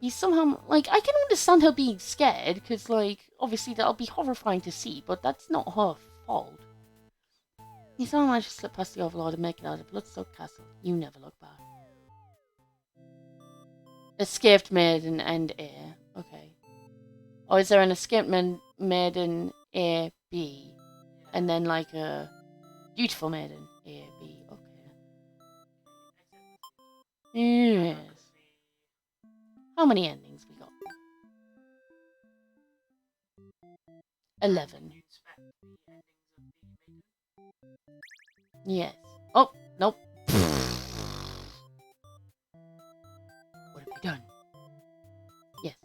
he's somehow, like, I can understand her being scared, because, like, obviously that'll be horrifying to see, but that's not her fault. You somehow managed to slip past the Overlord and make it out of the blood-soaked castle. You never look back. Escaped maiden and A. Okay. Or is there an escaped maiden A, B, and then, like, a dutiful maiden A, B? Okay. Yes. How many endings we got? 11. You inspect the endings of the maiden? Yes. Oh, nope. What have we done? Yes.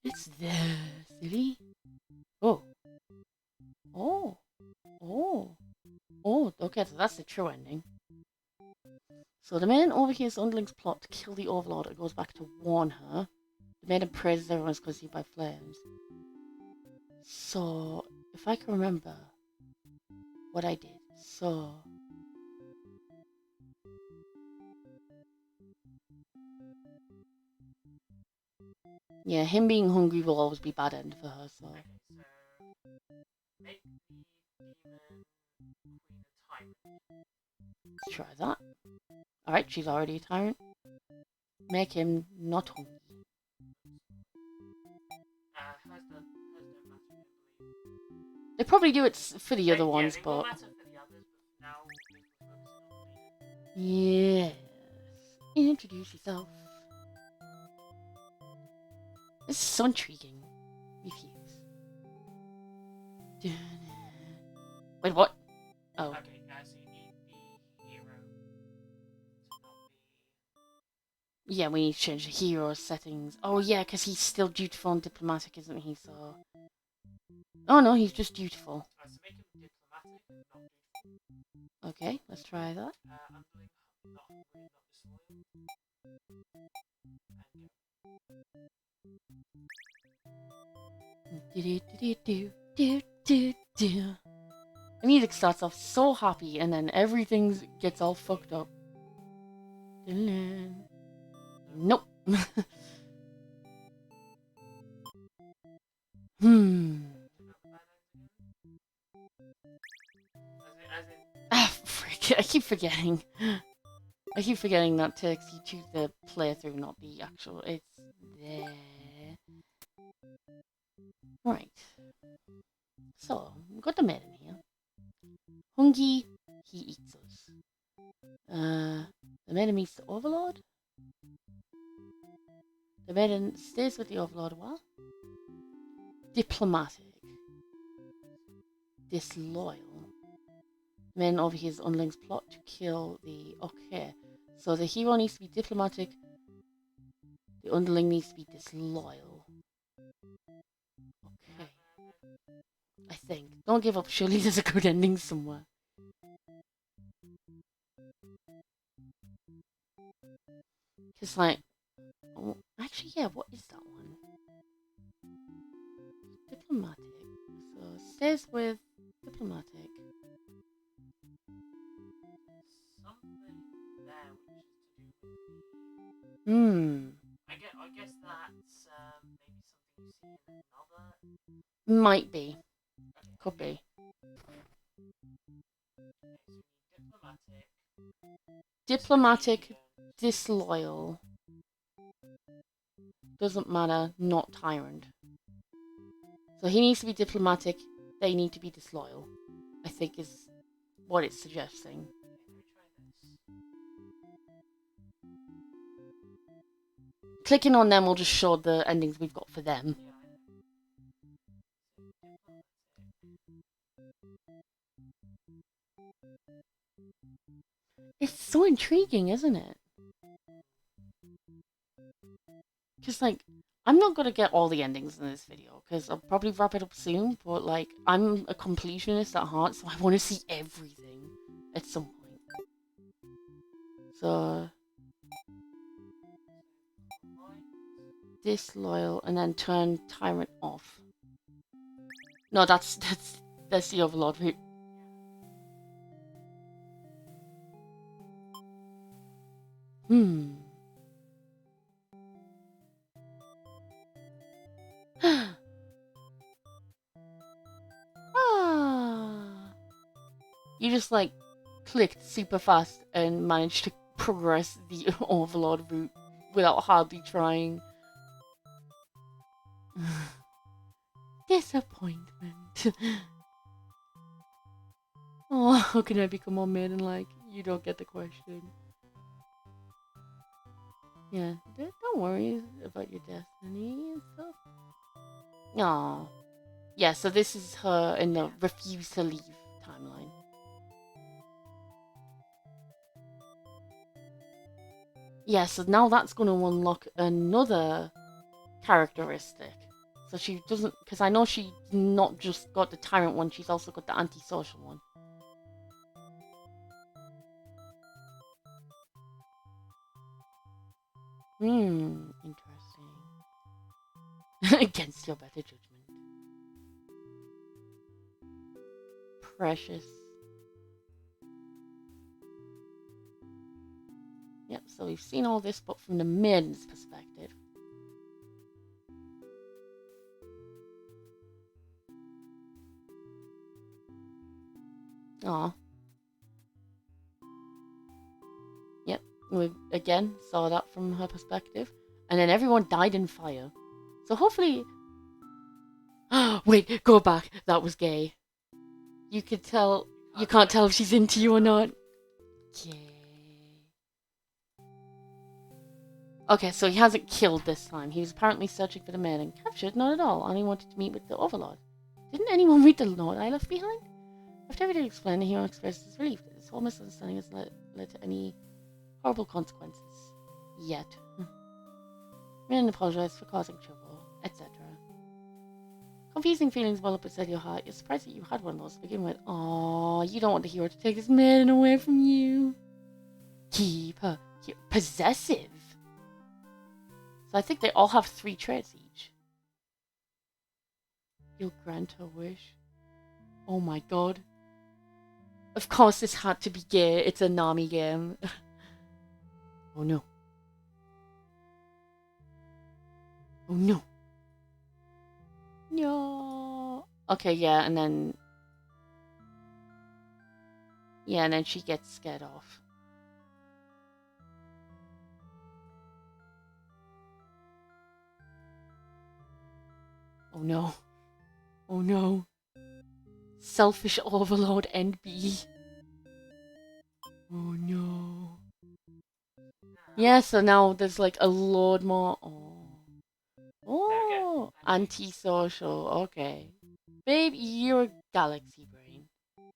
It's there, silly. Oh. Oh. Oh. Oh, okay, so that's the true ending. So the maiden overhears the underling's plot to kill the Overlord and goes back to warn her. The maiden praises everyone's consumed by flames. So, if I can remember what I did. So... yeah, him being hungry will always be bad end for her, so... Okay, so make the demon queen a tyrant. Let's try that. Alright, she's already a tyrant. Make him not hungry. Hers don't matter, I believe. They probably do it for the other ones, they but... will matter for the others, but now we're focusing on the maiden. yes. Introduce yourself. This is so intriguing. Refuse. Wait, what? Oh. Okay, so you need the hero to not be... Yeah, we need to change the hero settings. Oh yeah, because he's still dutiful and diplomatic, isn't he? So... oh no, he's just dutiful. so make him diplomatic, not dutiful. Okay, let's try that. Underling, not hungry, not disloyal. The music starts off so happy and then everything gets all fucked up. Nope. Ah, frick. I keep forgetting. I keep forgetting that takes you to the playthrough, not the actual. It's there. Right. So, we've got the maiden here. Hungry, he eats us. The maiden meets the Overlord. The maiden stays with the Overlord a while. Diplomatic. Disloyal. The maiden overhears the underling's plot to kill the... okay. So the hero needs to be diplomatic. The underling needs to be disloyal. Okay. I think. Don't give up. Surely there's a good ending somewhere. Because, like... oh, actually, yeah, what is that one? Diplomatic. So, stays with diplomatic. Something there which is to do with the... I guess that's maybe something you see in another... might be. okay. Could be. Okay, so Diplomatic, disloyal. Doesn't matter, not tyrant. So he needs to be diplomatic, they need to be disloyal. I think is what it's suggesting. Clicking on them will just show the endings we've got for them. It's so intriguing, isn't it? Because, like, I'm not going to get all the endings in this video, because I'll probably wrap it up soon, but, like, I'm a completionist at heart, so I want to see everything at some point. So... disloyal, and then turn tyrant off. No, that's the Overlord route. You just, like, clicked super fast and managed to progress the Overlord route without hardly trying. Disappointment. Oh, how can I become more maiden-like? You don't get the question. Yeah, don't worry about your destiny and stuff. Aw. Yeah, so this is her in the refuse to leave timeline. Yeah, so now that's going to unlock another characteristic. So she doesn't, because I know she's not just got the tyrant one, she's also got the antisocial one. Interesting. Against your better judgment. Precious. Yep, so we've seen all this, but from the maiden's perspective. Aw. Yep, we again saw that from her perspective. And then everyone died in fire. So hopefully... Wait, go back. That was gay. You could tell... You can't tell if she's into you or not. Gay. Okay, so he hasn't killed this time. He was apparently searching for the man and captured. Not at all. Only wanted to meet with the Overlord. Didn't anyone read the note I left behind? After everything explained, he expressed his relief that this whole misunderstanding has led to any horrible consequences. Yet. Man apologized for causing trouble, etc. Confusing feelings well up inside your heart. You're surprised that you had one of those to begin with. Aww, you don't want the hero to take this man away from you. Keep her. Possessive. So I think they all have 3 traits each. You'll grant her wish. Oh my god. Of course this had to be gay. It's a Nami game. Oh no. Oh no. No. Okay, yeah, and then... Yeah, and then she gets scared off. Oh no. Oh no. Selfish Overlord NB. Oh no. Yeah, so now there's like a load more. Oh, antisocial. Okay, babe, you're a galaxy brain. So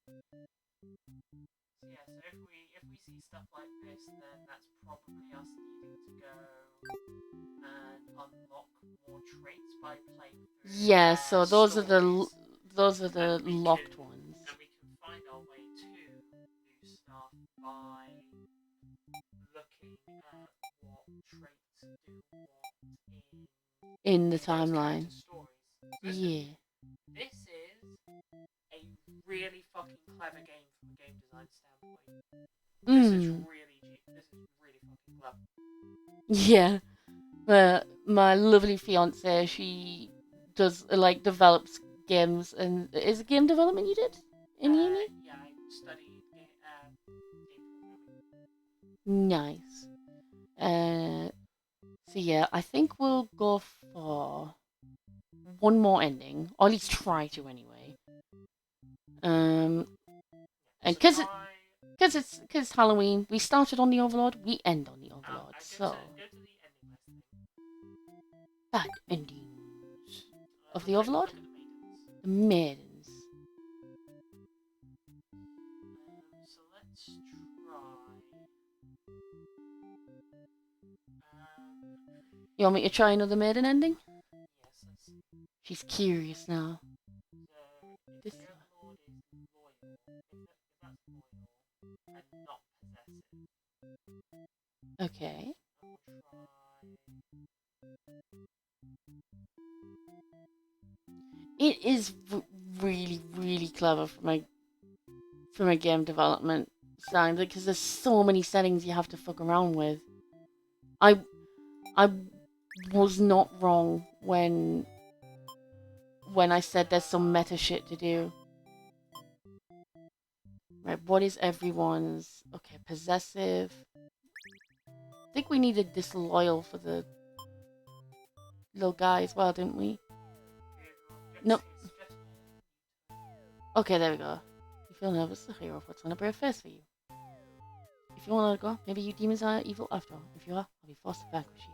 yeah, so if we see stuff like this, then that's probably us needing to go and unlock more traits by playing through. Yeah, so those are the and locked ones. And we can find our way to new stuff by looking at what traits do what In the those timeline. stories. Yeah. This is a really fucking clever game from a game design standpoint. This is really fucking clever. Yeah. My lovely fiance, she does like develops games, and is it game development you did in uni? Yeah, I studied game programming. Nice. So yeah, I think we'll go for one more ending, or at least try to anyway. And because it's Halloween, we started on the Overlord, we end on the Overlord. So go to the ending list. bad endings of the Overlord, the maidens. So let's try. You want me to try another maiden ending? Yes, let's see. She's curious now. So if the Overlord is loyal, if that's loyal and not possessive. Okay. It is really, really clever from a game development side, because there's so many settings you have to fuck around with. I was not wrong when I said there's some meta shit to do. Right, what is everyone's... Okay, possessive. I think we needed disloyal for the little guy as well, didn't we? Nope. Okay, there we go. You feel nervous? The hero puts on a brave face for you. You If you want to let it go, maybe you demons are evil after all. If you are, I'll be forced to vanquish you.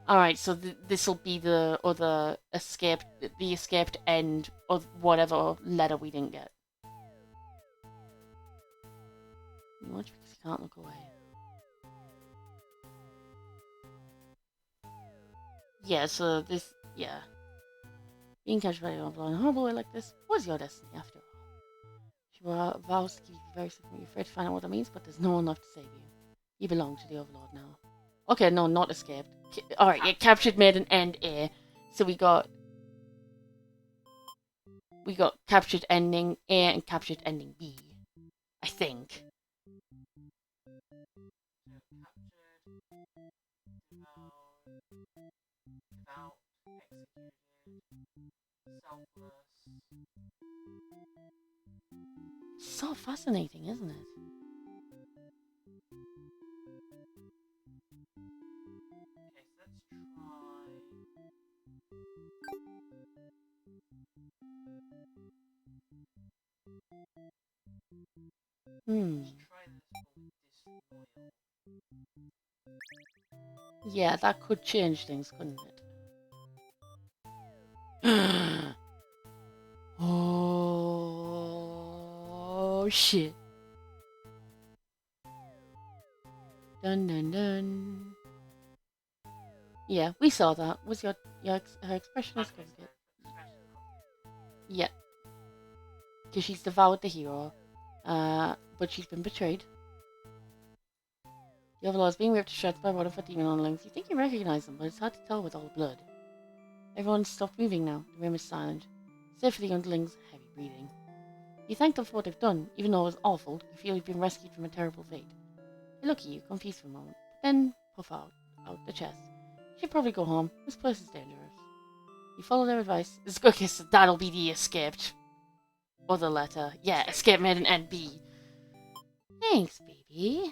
Alright, so this'll be the other escaped end of whatever letter we didn't get. Watch because you can't look away. Yeah, so this, yeah. Being captured by the overlord in a horrible way like this was your destiny after all. She vows to keep you very safe. You're afraid to find out what that means, but there's no one left to save you. You belong to the overlord now. Okay, no, not escaped. Alright, yeah, captured made an end A. So we got captured ending A and captured ending B. I think. So fascinating, isn't it? Okay, so let's try. Let's try this one with disloyal. Yeah, that could change things, couldn't it? Oh shit. Dun dun dun. Yeah, we saw that. Was her expression is good? Yeah. Because she's devoured the hero. But she's been betrayed. The Overlord is being ripped to shreds by one of her demon onlings. You think you recognize them, but it's hard to tell with all the blood. Everyone's stopped moving now. The room is silent. Save for the underlings, heavy breathing. You thank them for what they've done, even though it was awful. You feel you've been rescued from a terrible fate. They look at you, confused for a moment, then puff out the chest. You should probably go home. This place is dangerous. You follow their advice. It's good, so that'll be the escaped. Other letter. Yeah, escape made an NB. Thanks, baby.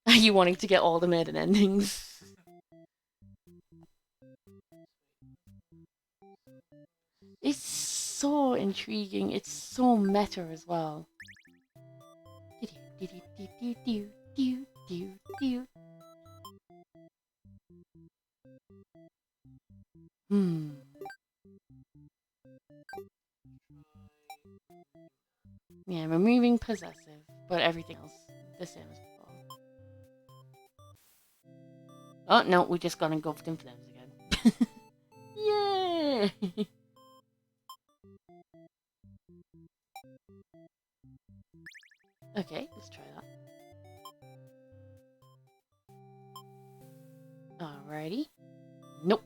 Are you wanting to get all the maiden endings? It's so intriguing. It's so meta as well. Yeah, removing possessive, but everything else the same as before. Oh no, we just got engulfed in flames again. Yay! Okay, let's try that. Alrighty. Nope.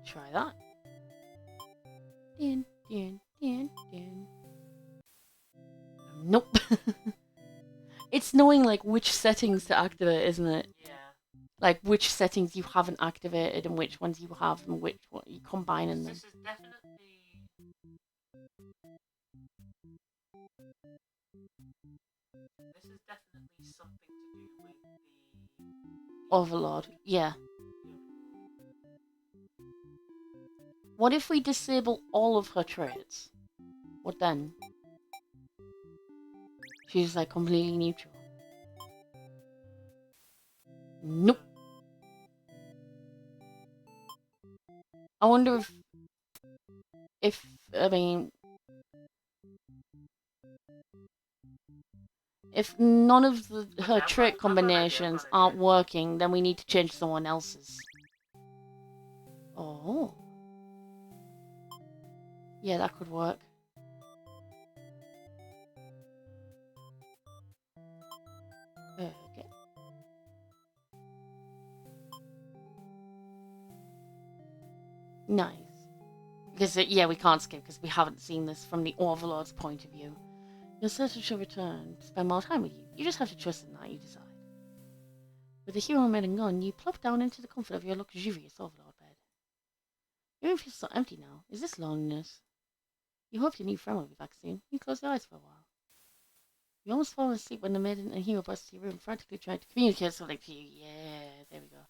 Try that. Din, din, din, din. Nope. It's knowing like which settings to activate, isn't it? Yeah. Like which settings you haven't activated and which ones you have and which one you combining them. This is definitely something to do with the Overlord, yeah. What if we disable all of her traits? What then? She's like completely neutral. Nope. I wonder if I mean, if none of her trait combinations aren't working, then we need to change someone else's. Oh. Yeah, that could work. Okay. Nice. Because, yeah, we can't skip because we haven't seen this from the Overlord's point of view. Your sister shall return to spend more time with you. You just have to trust in that, you decide. With the hero made and gone, you plop down into the comfort of your luxurious Overlord bed. Your room feels so empty now. Is this loneliness? You hope your new friend will be back soon. You close your eyes for a while. You almost fall asleep when the maiden and hero burst into your room, frantically trying to communicate something to you. Yeah, there we go.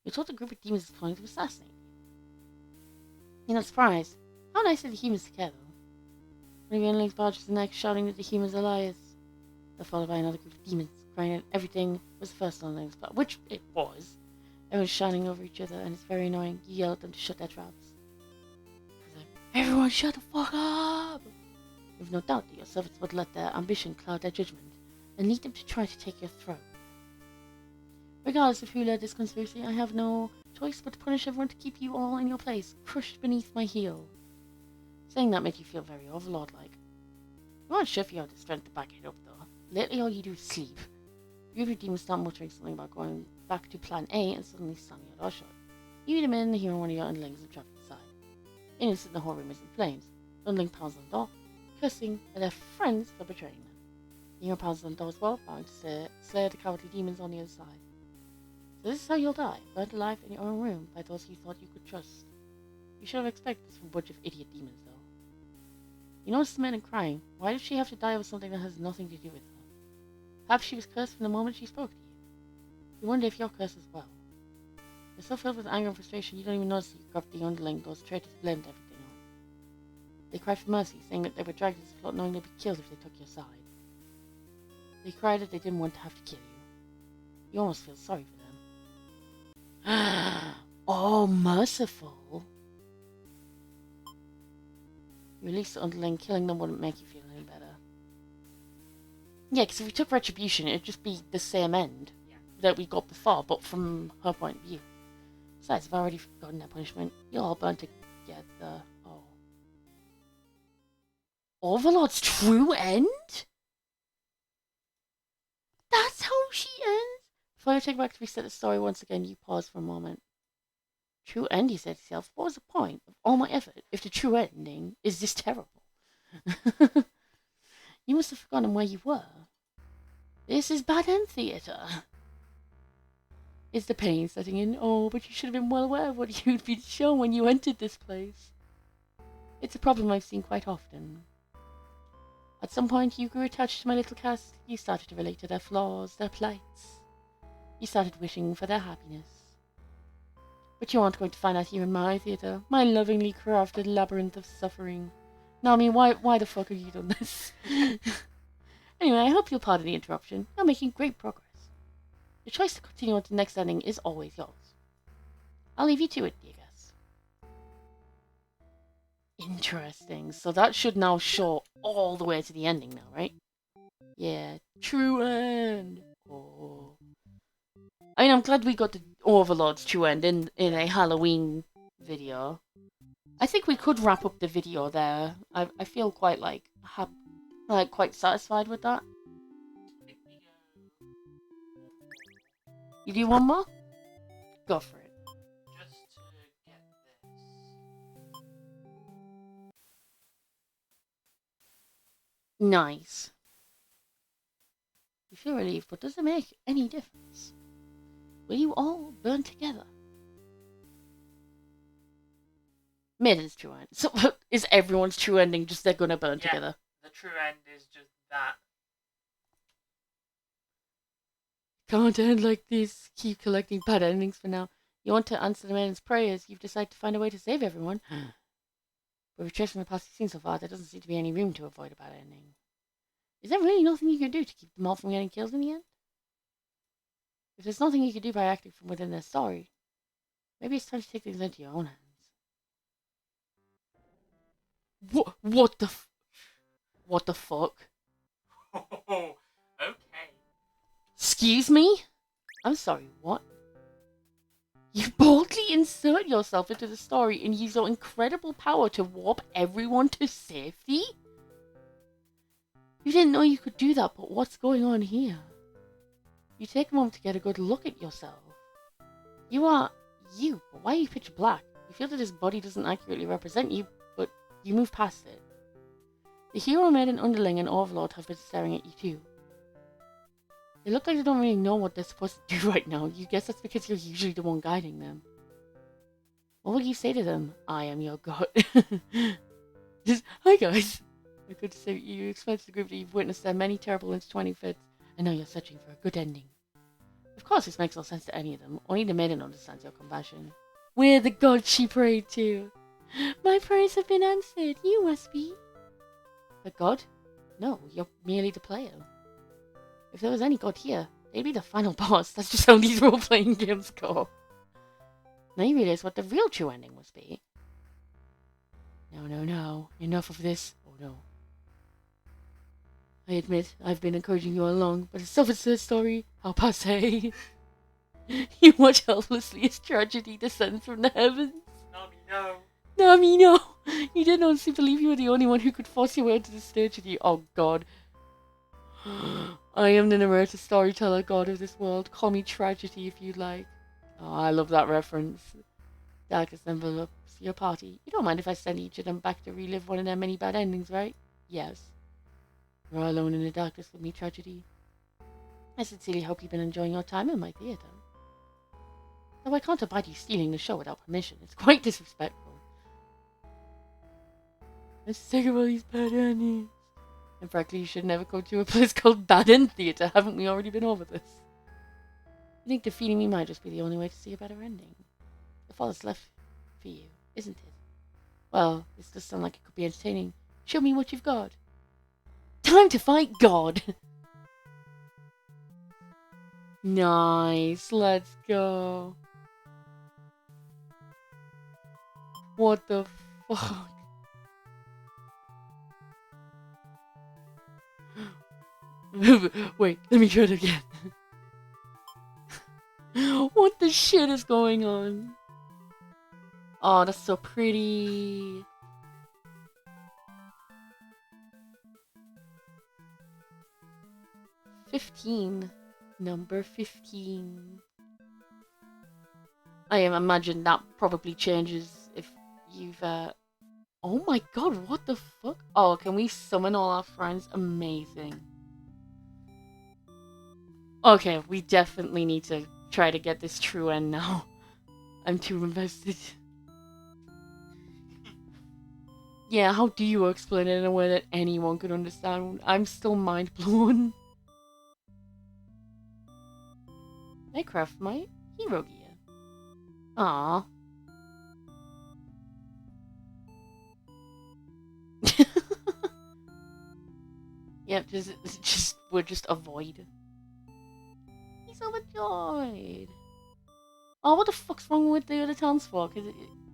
You're told a group of demons is planning to assassinate you. You're not surprised. How nice of the humans to care, though. One of the underlings barges the next, shouting that the humans are liars. They're followed by another group of demons, crying that everything was the first underling's fault, which it was. Everyone's shouting over each other, and it's very annoying. You yell at them to shut their traps. It's like, everyone shut the fuck up! You've no doubt that your servants would let their ambition cloud their judgment, and lead them to try to take your throne. Regardless of who led this conspiracy, I have no choice but to punish everyone to keep you all in your place, crushed beneath my heel. Saying that made you feel very overlord-like. You aren't sure if you have the strength to back it up, though. Lately all you do is sleep. A group of demons start muttering something about going back to plan A and suddenly slamming your door shut. You meet them in, hearing one of your underlings and trapped inside. In instant, the whole room is in flames. The underling pounds on the door, cursing at their friends for betraying them. The hero pounds on the door as well, vowing to slay the cowardly demons on the other side. So this is how you'll die, burnt alive in your own room by those you thought you could trust. You should have expected this from a bunch of idiot demons, though. You notice the man crying. Why does she have to die over something that has nothing to do with her? Perhaps she was cursed from the moment she spoke to you. You wonder if you're cursed as well. You're so filled with anger and frustration you don't even notice that you grabbed the underling those traitors blamed everything on. They cried for mercy, saying that they were dragged into the plot knowing they'd be killed if they took your side. They cried that they didn't want to have to kill you. You almost feel sorry for them. Oh, merciful. You release the underling, killing them wouldn't make you feel any better. Yeah, because if we took retribution, it'd just be the same end that we got before, but from her point of view. Besides, I've already forgotten their punishment. You'll all burn together. Oh. Overlord's true end? That's how she ends? Before I take back to reset the story once again, you pause for a moment. True end, you said to yourself. What was the point of all my effort if the true ending is this terrible? You must have forgotten where you were. This is bad end theatre. Is the pain setting in? Oh, but you should have been well aware of what you'd been shown when you entered this place. It's a problem I've seen quite often. At some point, you grew attached to my little cast. You started to relate to their flaws, their plights. You started wishing for their happiness. But you aren't going to find that here in my theatre, my lovingly crafted labyrinth of suffering. Now, I mean, why the fuck have you done this? Anyway, I hope you'll pardon the interruption. You're making great progress. The choice to continue on to the next ending is always yours. I'll leave you to it, dear guest. Interesting. So that should now show all the way to the ending now, right? Yeah. True end. Oh. I mean, I'm glad we got the Overlord's true end in a Halloween video. I think we could wrap up the video there. I feel quite quite satisfied with that. You do one more? Go for it. Just to get this. Nice. You feel relieved, but does it make any difference? Will you all burn together? Maiden's true end. So is everyone's true ending just they're gonna burn together? The true end is just that. Can't end like this. Keep collecting bad endings for now. You want to answer the maiden's prayers. You've decided to find a way to save everyone. But retracing the past you've seen so far, there doesn't seem to be any room to avoid a bad ending. Is there really nothing you can do to keep them all from getting killed in the end? If there's nothing you can do by acting from within their story, maybe it's time to take things into your own hands. What the fuck? Oh, okay. Excuse me? I'm sorry, what? You boldly insert yourself into the story and use your incredible power to warp everyone to safety? You didn't know you could do that, but what's going on here? You take a moment to get a good look at yourself. You are you, but why are you pitch black? You feel that this body doesn't accurately represent you, but you move past it. The hero, maiden, underling, and overlord have been staring at you too. They look like they don't really know what they're supposed to do right now. You guess that's because you're usually the one guiding them. What will you say to them? I am your god. Just, hi guys. It's good to say you explain to the group that you've witnessed their many terrible intertwining fits, and now you're searching for a good ending. Of course this makes no sense to any of them. Only the maiden understands your compassion. We're the gods she prayed to. My prayers have been answered. You must be. A god? No, you're merely the player. If there was any god here, they'd be the final boss. That's just how these role-playing games go. Now you realize what the real true ending must be. No. Enough of this. Oh no. I admit, I've been encouraging you all along, but it's a story. How passe. You watch helplessly as tragedy descends from the heavens. Nami, no. Nami, no! You didn't honestly believe you were the only one who could force your way onto the stage with you. Oh god. I am the narrator, storyteller, god of this world. Call me tragedy if you like. Oh, I love that reference. Darkest envelopes your party. You don't mind if I send each of them back to relive one of their many bad endings, right? Yes. You're all alone in the darkness with me, tragedy. I sincerely hope you've been enjoying your time in my theatre. Though I can't abide you stealing the show without permission. It's quite disrespectful. I'm sick of all these bad endings. And frankly, you should never go to a place called Bad End Theatre. Haven't we already been over this? I think defeating me might just be the only way to see a better ending. If all that's left for you, isn't it? Well, this does sound like it could be entertaining. Show me what you've got. Time to fight God! Nice, let's go. What the fuck? Wait, let me try it again. What the shit is going on? Oh, that's so pretty. Number 15. I imagine that probably changes if you've, Oh my god, what the fuck? Oh, can we summon all our friends? Amazing. Okay, we definitely need to try to get this true end now. I'm too invested. Yeah, how do you explain it in a way that anyone could understand? I'm still mind blown. I craft my hero gear. Aww. Yep, we're just avoid. He's overjoyed. Oh, what the fuck's wrong with the other townsfolk?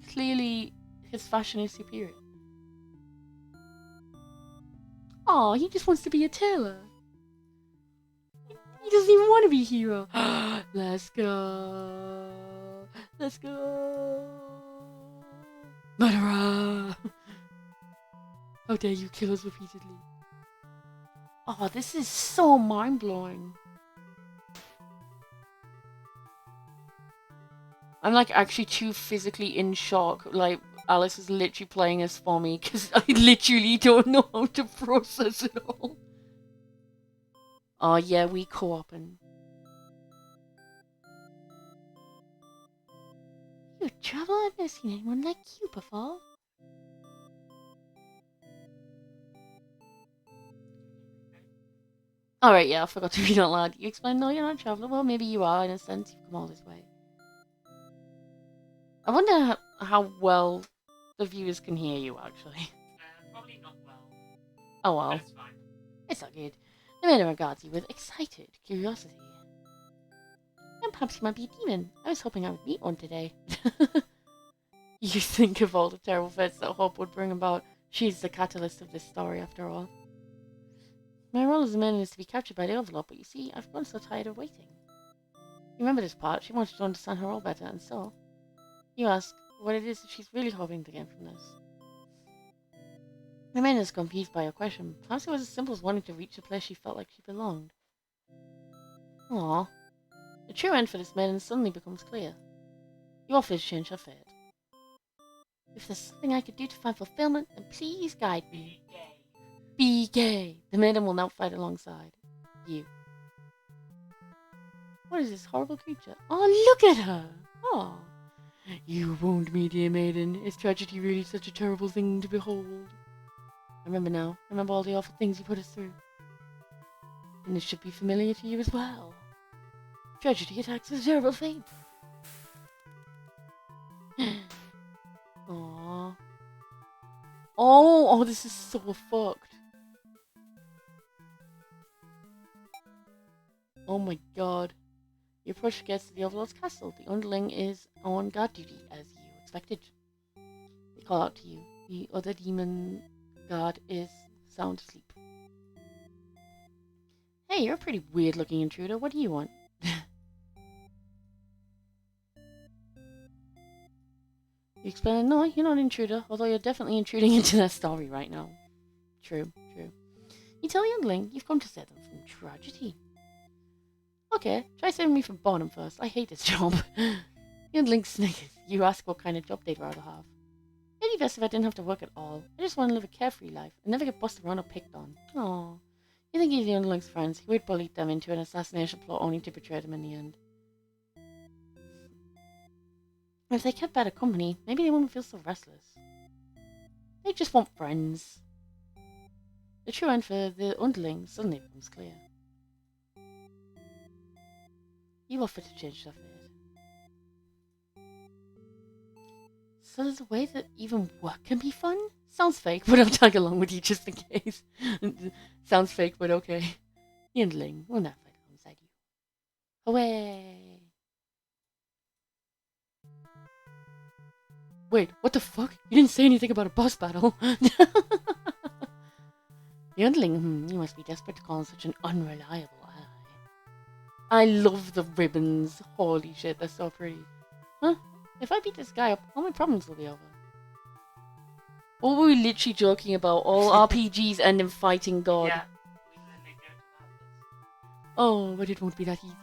Clearly, his fashion is superior. Oh, he just wants to be a tailor. He doesn't even want to be a hero. Let's go. Let's go. Murderer. How dare you kill us repeatedly. Oh, this is so mind-blowing. I'm like actually too physically in shock. Like, Alice is literally playing this for me because I literally don't know how to process it all. Oh yeah, we co-oping. You travel? I've never seen anyone like you before. Alright, yeah, I forgot to read out loud. You explained, no, you're not a traveler. Well, maybe you are, in a sense. You've come all this way. I wonder how well the viewers can hear you, actually. Probably not well. Oh well. That's fine. It's all good. The man regards you with excited curiosity. And perhaps you might be a demon. I was hoping I would meet one today. You think of all the terrible fates that Hope would bring about. She's the catalyst of this story, after all. My role as a man is to be captured by the Overlord, but you see, I've grown so tired of waiting. You remember this part? She wants to understand her role better, and so... You ask what it is that she's really hoping to gain from this. The man is confused by your question. Perhaps it was as simple as wanting to reach a place she felt like she belonged. Aww. The true end for this maiden suddenly becomes clear. You offer to change her fate. If there's something I could do to find fulfillment, then please guide me. Be gay. Be gay. The maiden will now fight alongside you. What is this horrible creature? Oh, look at her! Oh. You wound me, dear maiden. Is tragedy really such a terrible thing to behold? I remember now. I remember all the awful things you put us through. And this should be familiar to you as well. Tragedy attacks with terrible fate. Aww. Oh, this is so fucked. Oh my god. You approach gets to the Overlord's castle. The underling is on guard duty, as you expected. They call out to you. The other demon guard is sound asleep. Hey, you're a pretty weird-looking intruder. What do you want? You explain, no, you're not an intruder, although you're definitely intruding into their story right now. True, true. You tell the underling you've come to save them from tragedy. Okay, try saving me from boredom first. I hate this job. The underling snickers. You ask what kind of job they'd rather have. It'd be best if I didn't have to work at all. I just want to live a carefree life and never get busted around or picked on. Aww. You think he's the underling's friends, he would bully them into an assassination plot only to betray them in the end. If they kept better company, maybe they wouldn't feel so restless. They just want friends. The true end for the underling suddenly becomes clear. You offer to change their fate. So there's a way that even work can be fun? Sounds fake, but I'll tag along with you just in case. Sounds fake, but okay. The underling will now fight alongside you. Away! Wait, what the fuck? You didn't say anything about a boss battle. The underling, you must be desperate to call on such an unreliable ally. I love the ribbons. Holy shit, they're so pretty. Huh? If I beat this guy up, all my problems will be over. What were we literally joking about? All RPGs end in fighting God. Yeah. We literally go to that. Oh, but it won't be that easy.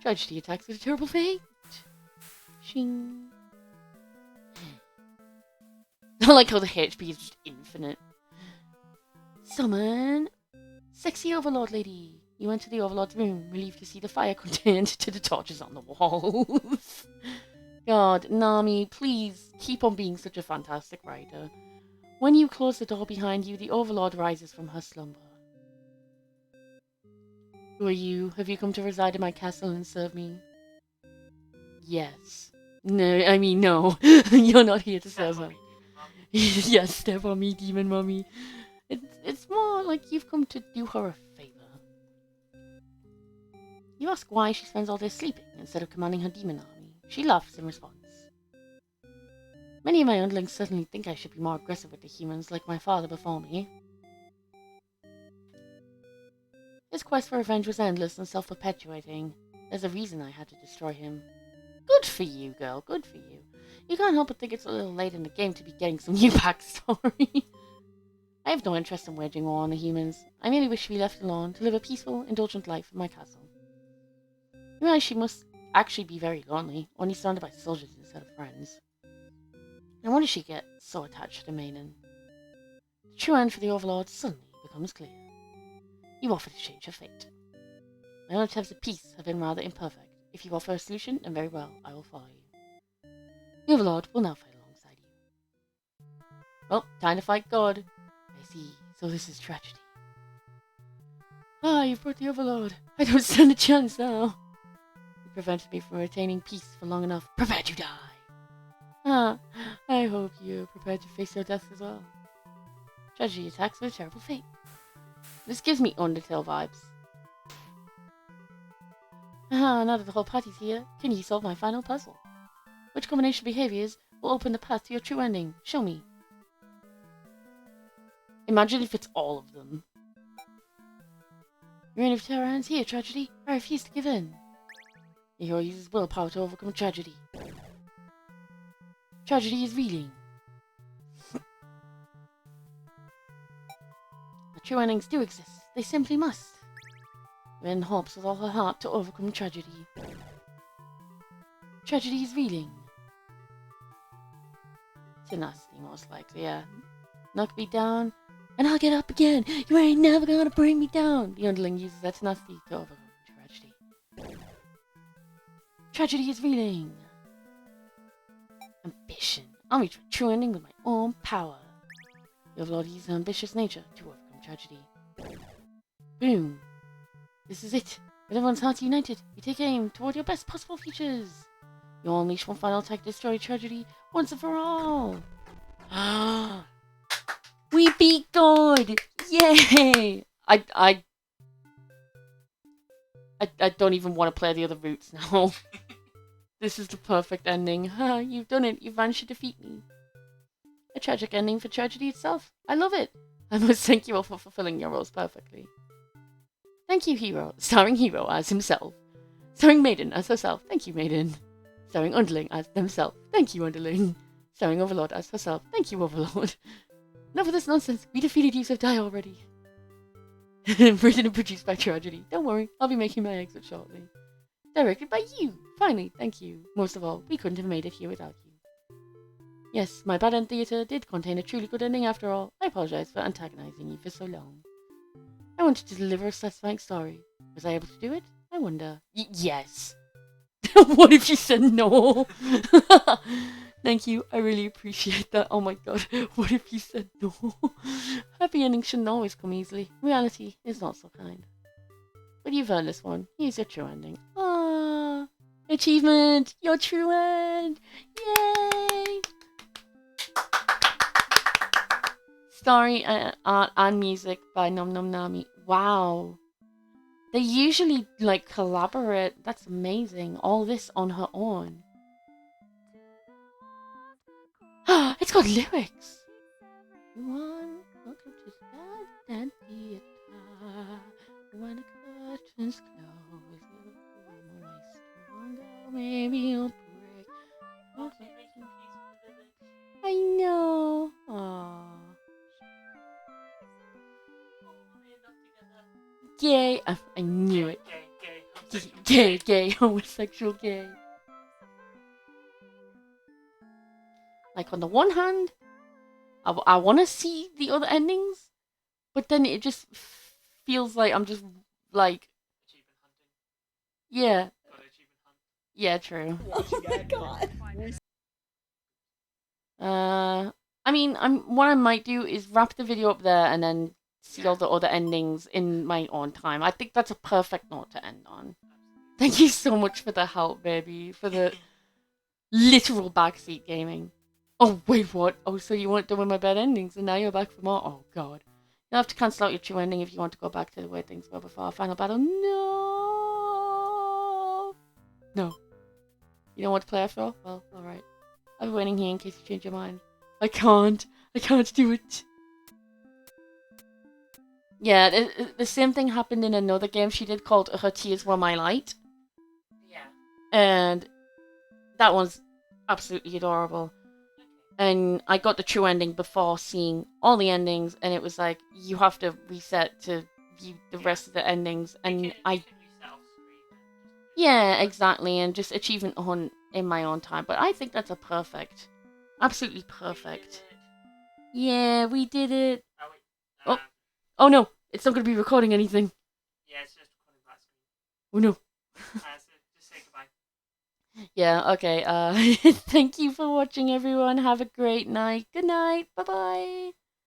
Tragedy attacks with a terrible fate. Shing. I like how the HP is just infinite. Summon sexy Overlord lady. You enter the Overlord's room, relieved to see the fire contained to the torches on the walls. God, Nami, please keep on being such a fantastic writer. When you close the door behind you, the Overlord rises from her slumber. Who are you? Have you come to reside in my castle and serve me? Yes. No, I mean no. You're not here to serve her. Yes, step on me, demon mummy. It's more like you've come to do her a favor. You ask why she spends all day sleeping instead of commanding her demon army. She laughs in response. Many of my underlings certainly think I should be more aggressive with the humans like my father before me. His quest for revenge was endless and self-perpetuating. There's a reason I had to destroy him. Good for you, girl, good for you. You can't help but think it's a little late in the game to be getting some new backstory. I have no interest in waging war on the humans. I merely wish to be left alone to live a peaceful, indulgent life in my castle. You realize she must actually be very lonely, only surrounded by soldiers instead of friends. And why does she get so attached to Maiden? The true end for the Overlord suddenly becomes clear. You offer to change her fate. My own attempts at peace have been rather imperfect. If you offer a solution, then very well, I will follow you. The Overlord will now fight alongside you. Well, time to fight God. I see, so this is tragedy. Ah, you've brought the Overlord. I don't stand a chance now. You prevented me from retaining peace for long enough. Prepare to die. Ah, I hope you're prepared to face your death as well. Tragedy attacks with a terrible fate. This gives me Undertale vibes. Ah, now that the whole party's here, can you solve my final puzzle? Which combination of behaviors will open the path to your true ending? Show me. Imagine if it's all of them. Your reign of terror ends here, Tragedy. I refuse to give in. The hero uses willpower to overcome tragedy. Tragedy is reeling. The true endings do exist. They simply must. Ren hopes with all her heart to overcome tragedy. Tragedy is reeling. Tenacity, most likely, yeah. Knock me down, and I'll get up again. You ain't never gonna bring me down. The underling uses that tenacity to overcome tragedy. Tragedy is reeling. Ambition. I'll reach my true ending with my own power. The Overlord uses her ambitious nature to overcome tragedy. Boom. This is it. With everyone's hearts united, you take aim toward your best possible futures. You'll unleash one final attack to destroy tragedy once and for all. We beat God! Yay! I don't even want to play the other routes now. This is the perfect ending. You've done it. You've managed to defeat me. A tragic ending for tragedy itself. I love it. I must thank you all for fulfilling your roles perfectly. Thank you, Hero. Starring Hero as himself. Starring Maiden as herself. Thank you, Maiden. Starring Underling as themselves. Thank you, Underling. Starring Overlord as herself. Thank you, Overlord. Enough of this nonsense. We defeated you, so die already. Written and produced by Tragedy. Don't worry, I'll be making my exit shortly. Directed by you. Finally, thank you. Most of all, we couldn't have made it here without you. Yes, my bad end theatre did contain a truly good ending after all. I apologize for antagonizing you for so long. I wanted to deliver a satisfying story. Was I able to do it? I wonder. Yes. What if you said no? Thank you. I really appreciate that. Oh my god. What if you said no? Happy endings shouldn't always come easily. Reality is not so kind. But you've earned this one. Here's your true ending. Ah, achievement! Your true end! Yay! Story, art, and music by Nom Nom Nami. Wow. They usually, like, collaborate. That's amazing. All this on her own. It's got lyrics! One, welcome to Sad Theater. When the curtains close, maybe you'll break. I know. Aww. Gay. I knew it. Gay. Homosexual gay. Like, on the one hand, I want to see the other endings, but then it just feels like I'm just, like... Yeah. Yeah, true. Oh my god. I mean, what I might do is wrap the video up there and then see all the other endings in my own time. I think that's a perfect note to end on. Thank you so much for the help, baby. For the literal backseat gaming. Oh, wait, what? Oh, so you weren't done with my bad endings and now you're back for more? Oh, god. You'll have to cancel out your true ending if you want to go back to the way things were before our final battle. No! No. You don't want to play after all? Well, alright. I'll be waiting here in case you change your mind. I can't do it. Yeah, the same thing happened in another game she did called Her Tears Were My Light. Yeah. And that one's absolutely adorable. And I got the true ending before seeing all the endings, and it was like, you have to reset to view the rest of the endings, and Yeah, exactly, and just achievement hunt in my own time. But I think that's a perfect, absolutely perfect. Yeah, we did it. Oh no, it's not going to be recording anything. Yeah, it's just recording black screen. Oh no. So just say goodbye. Yeah, okay. Thank you for watching, everyone. Have a great night. Good night. Bye-bye.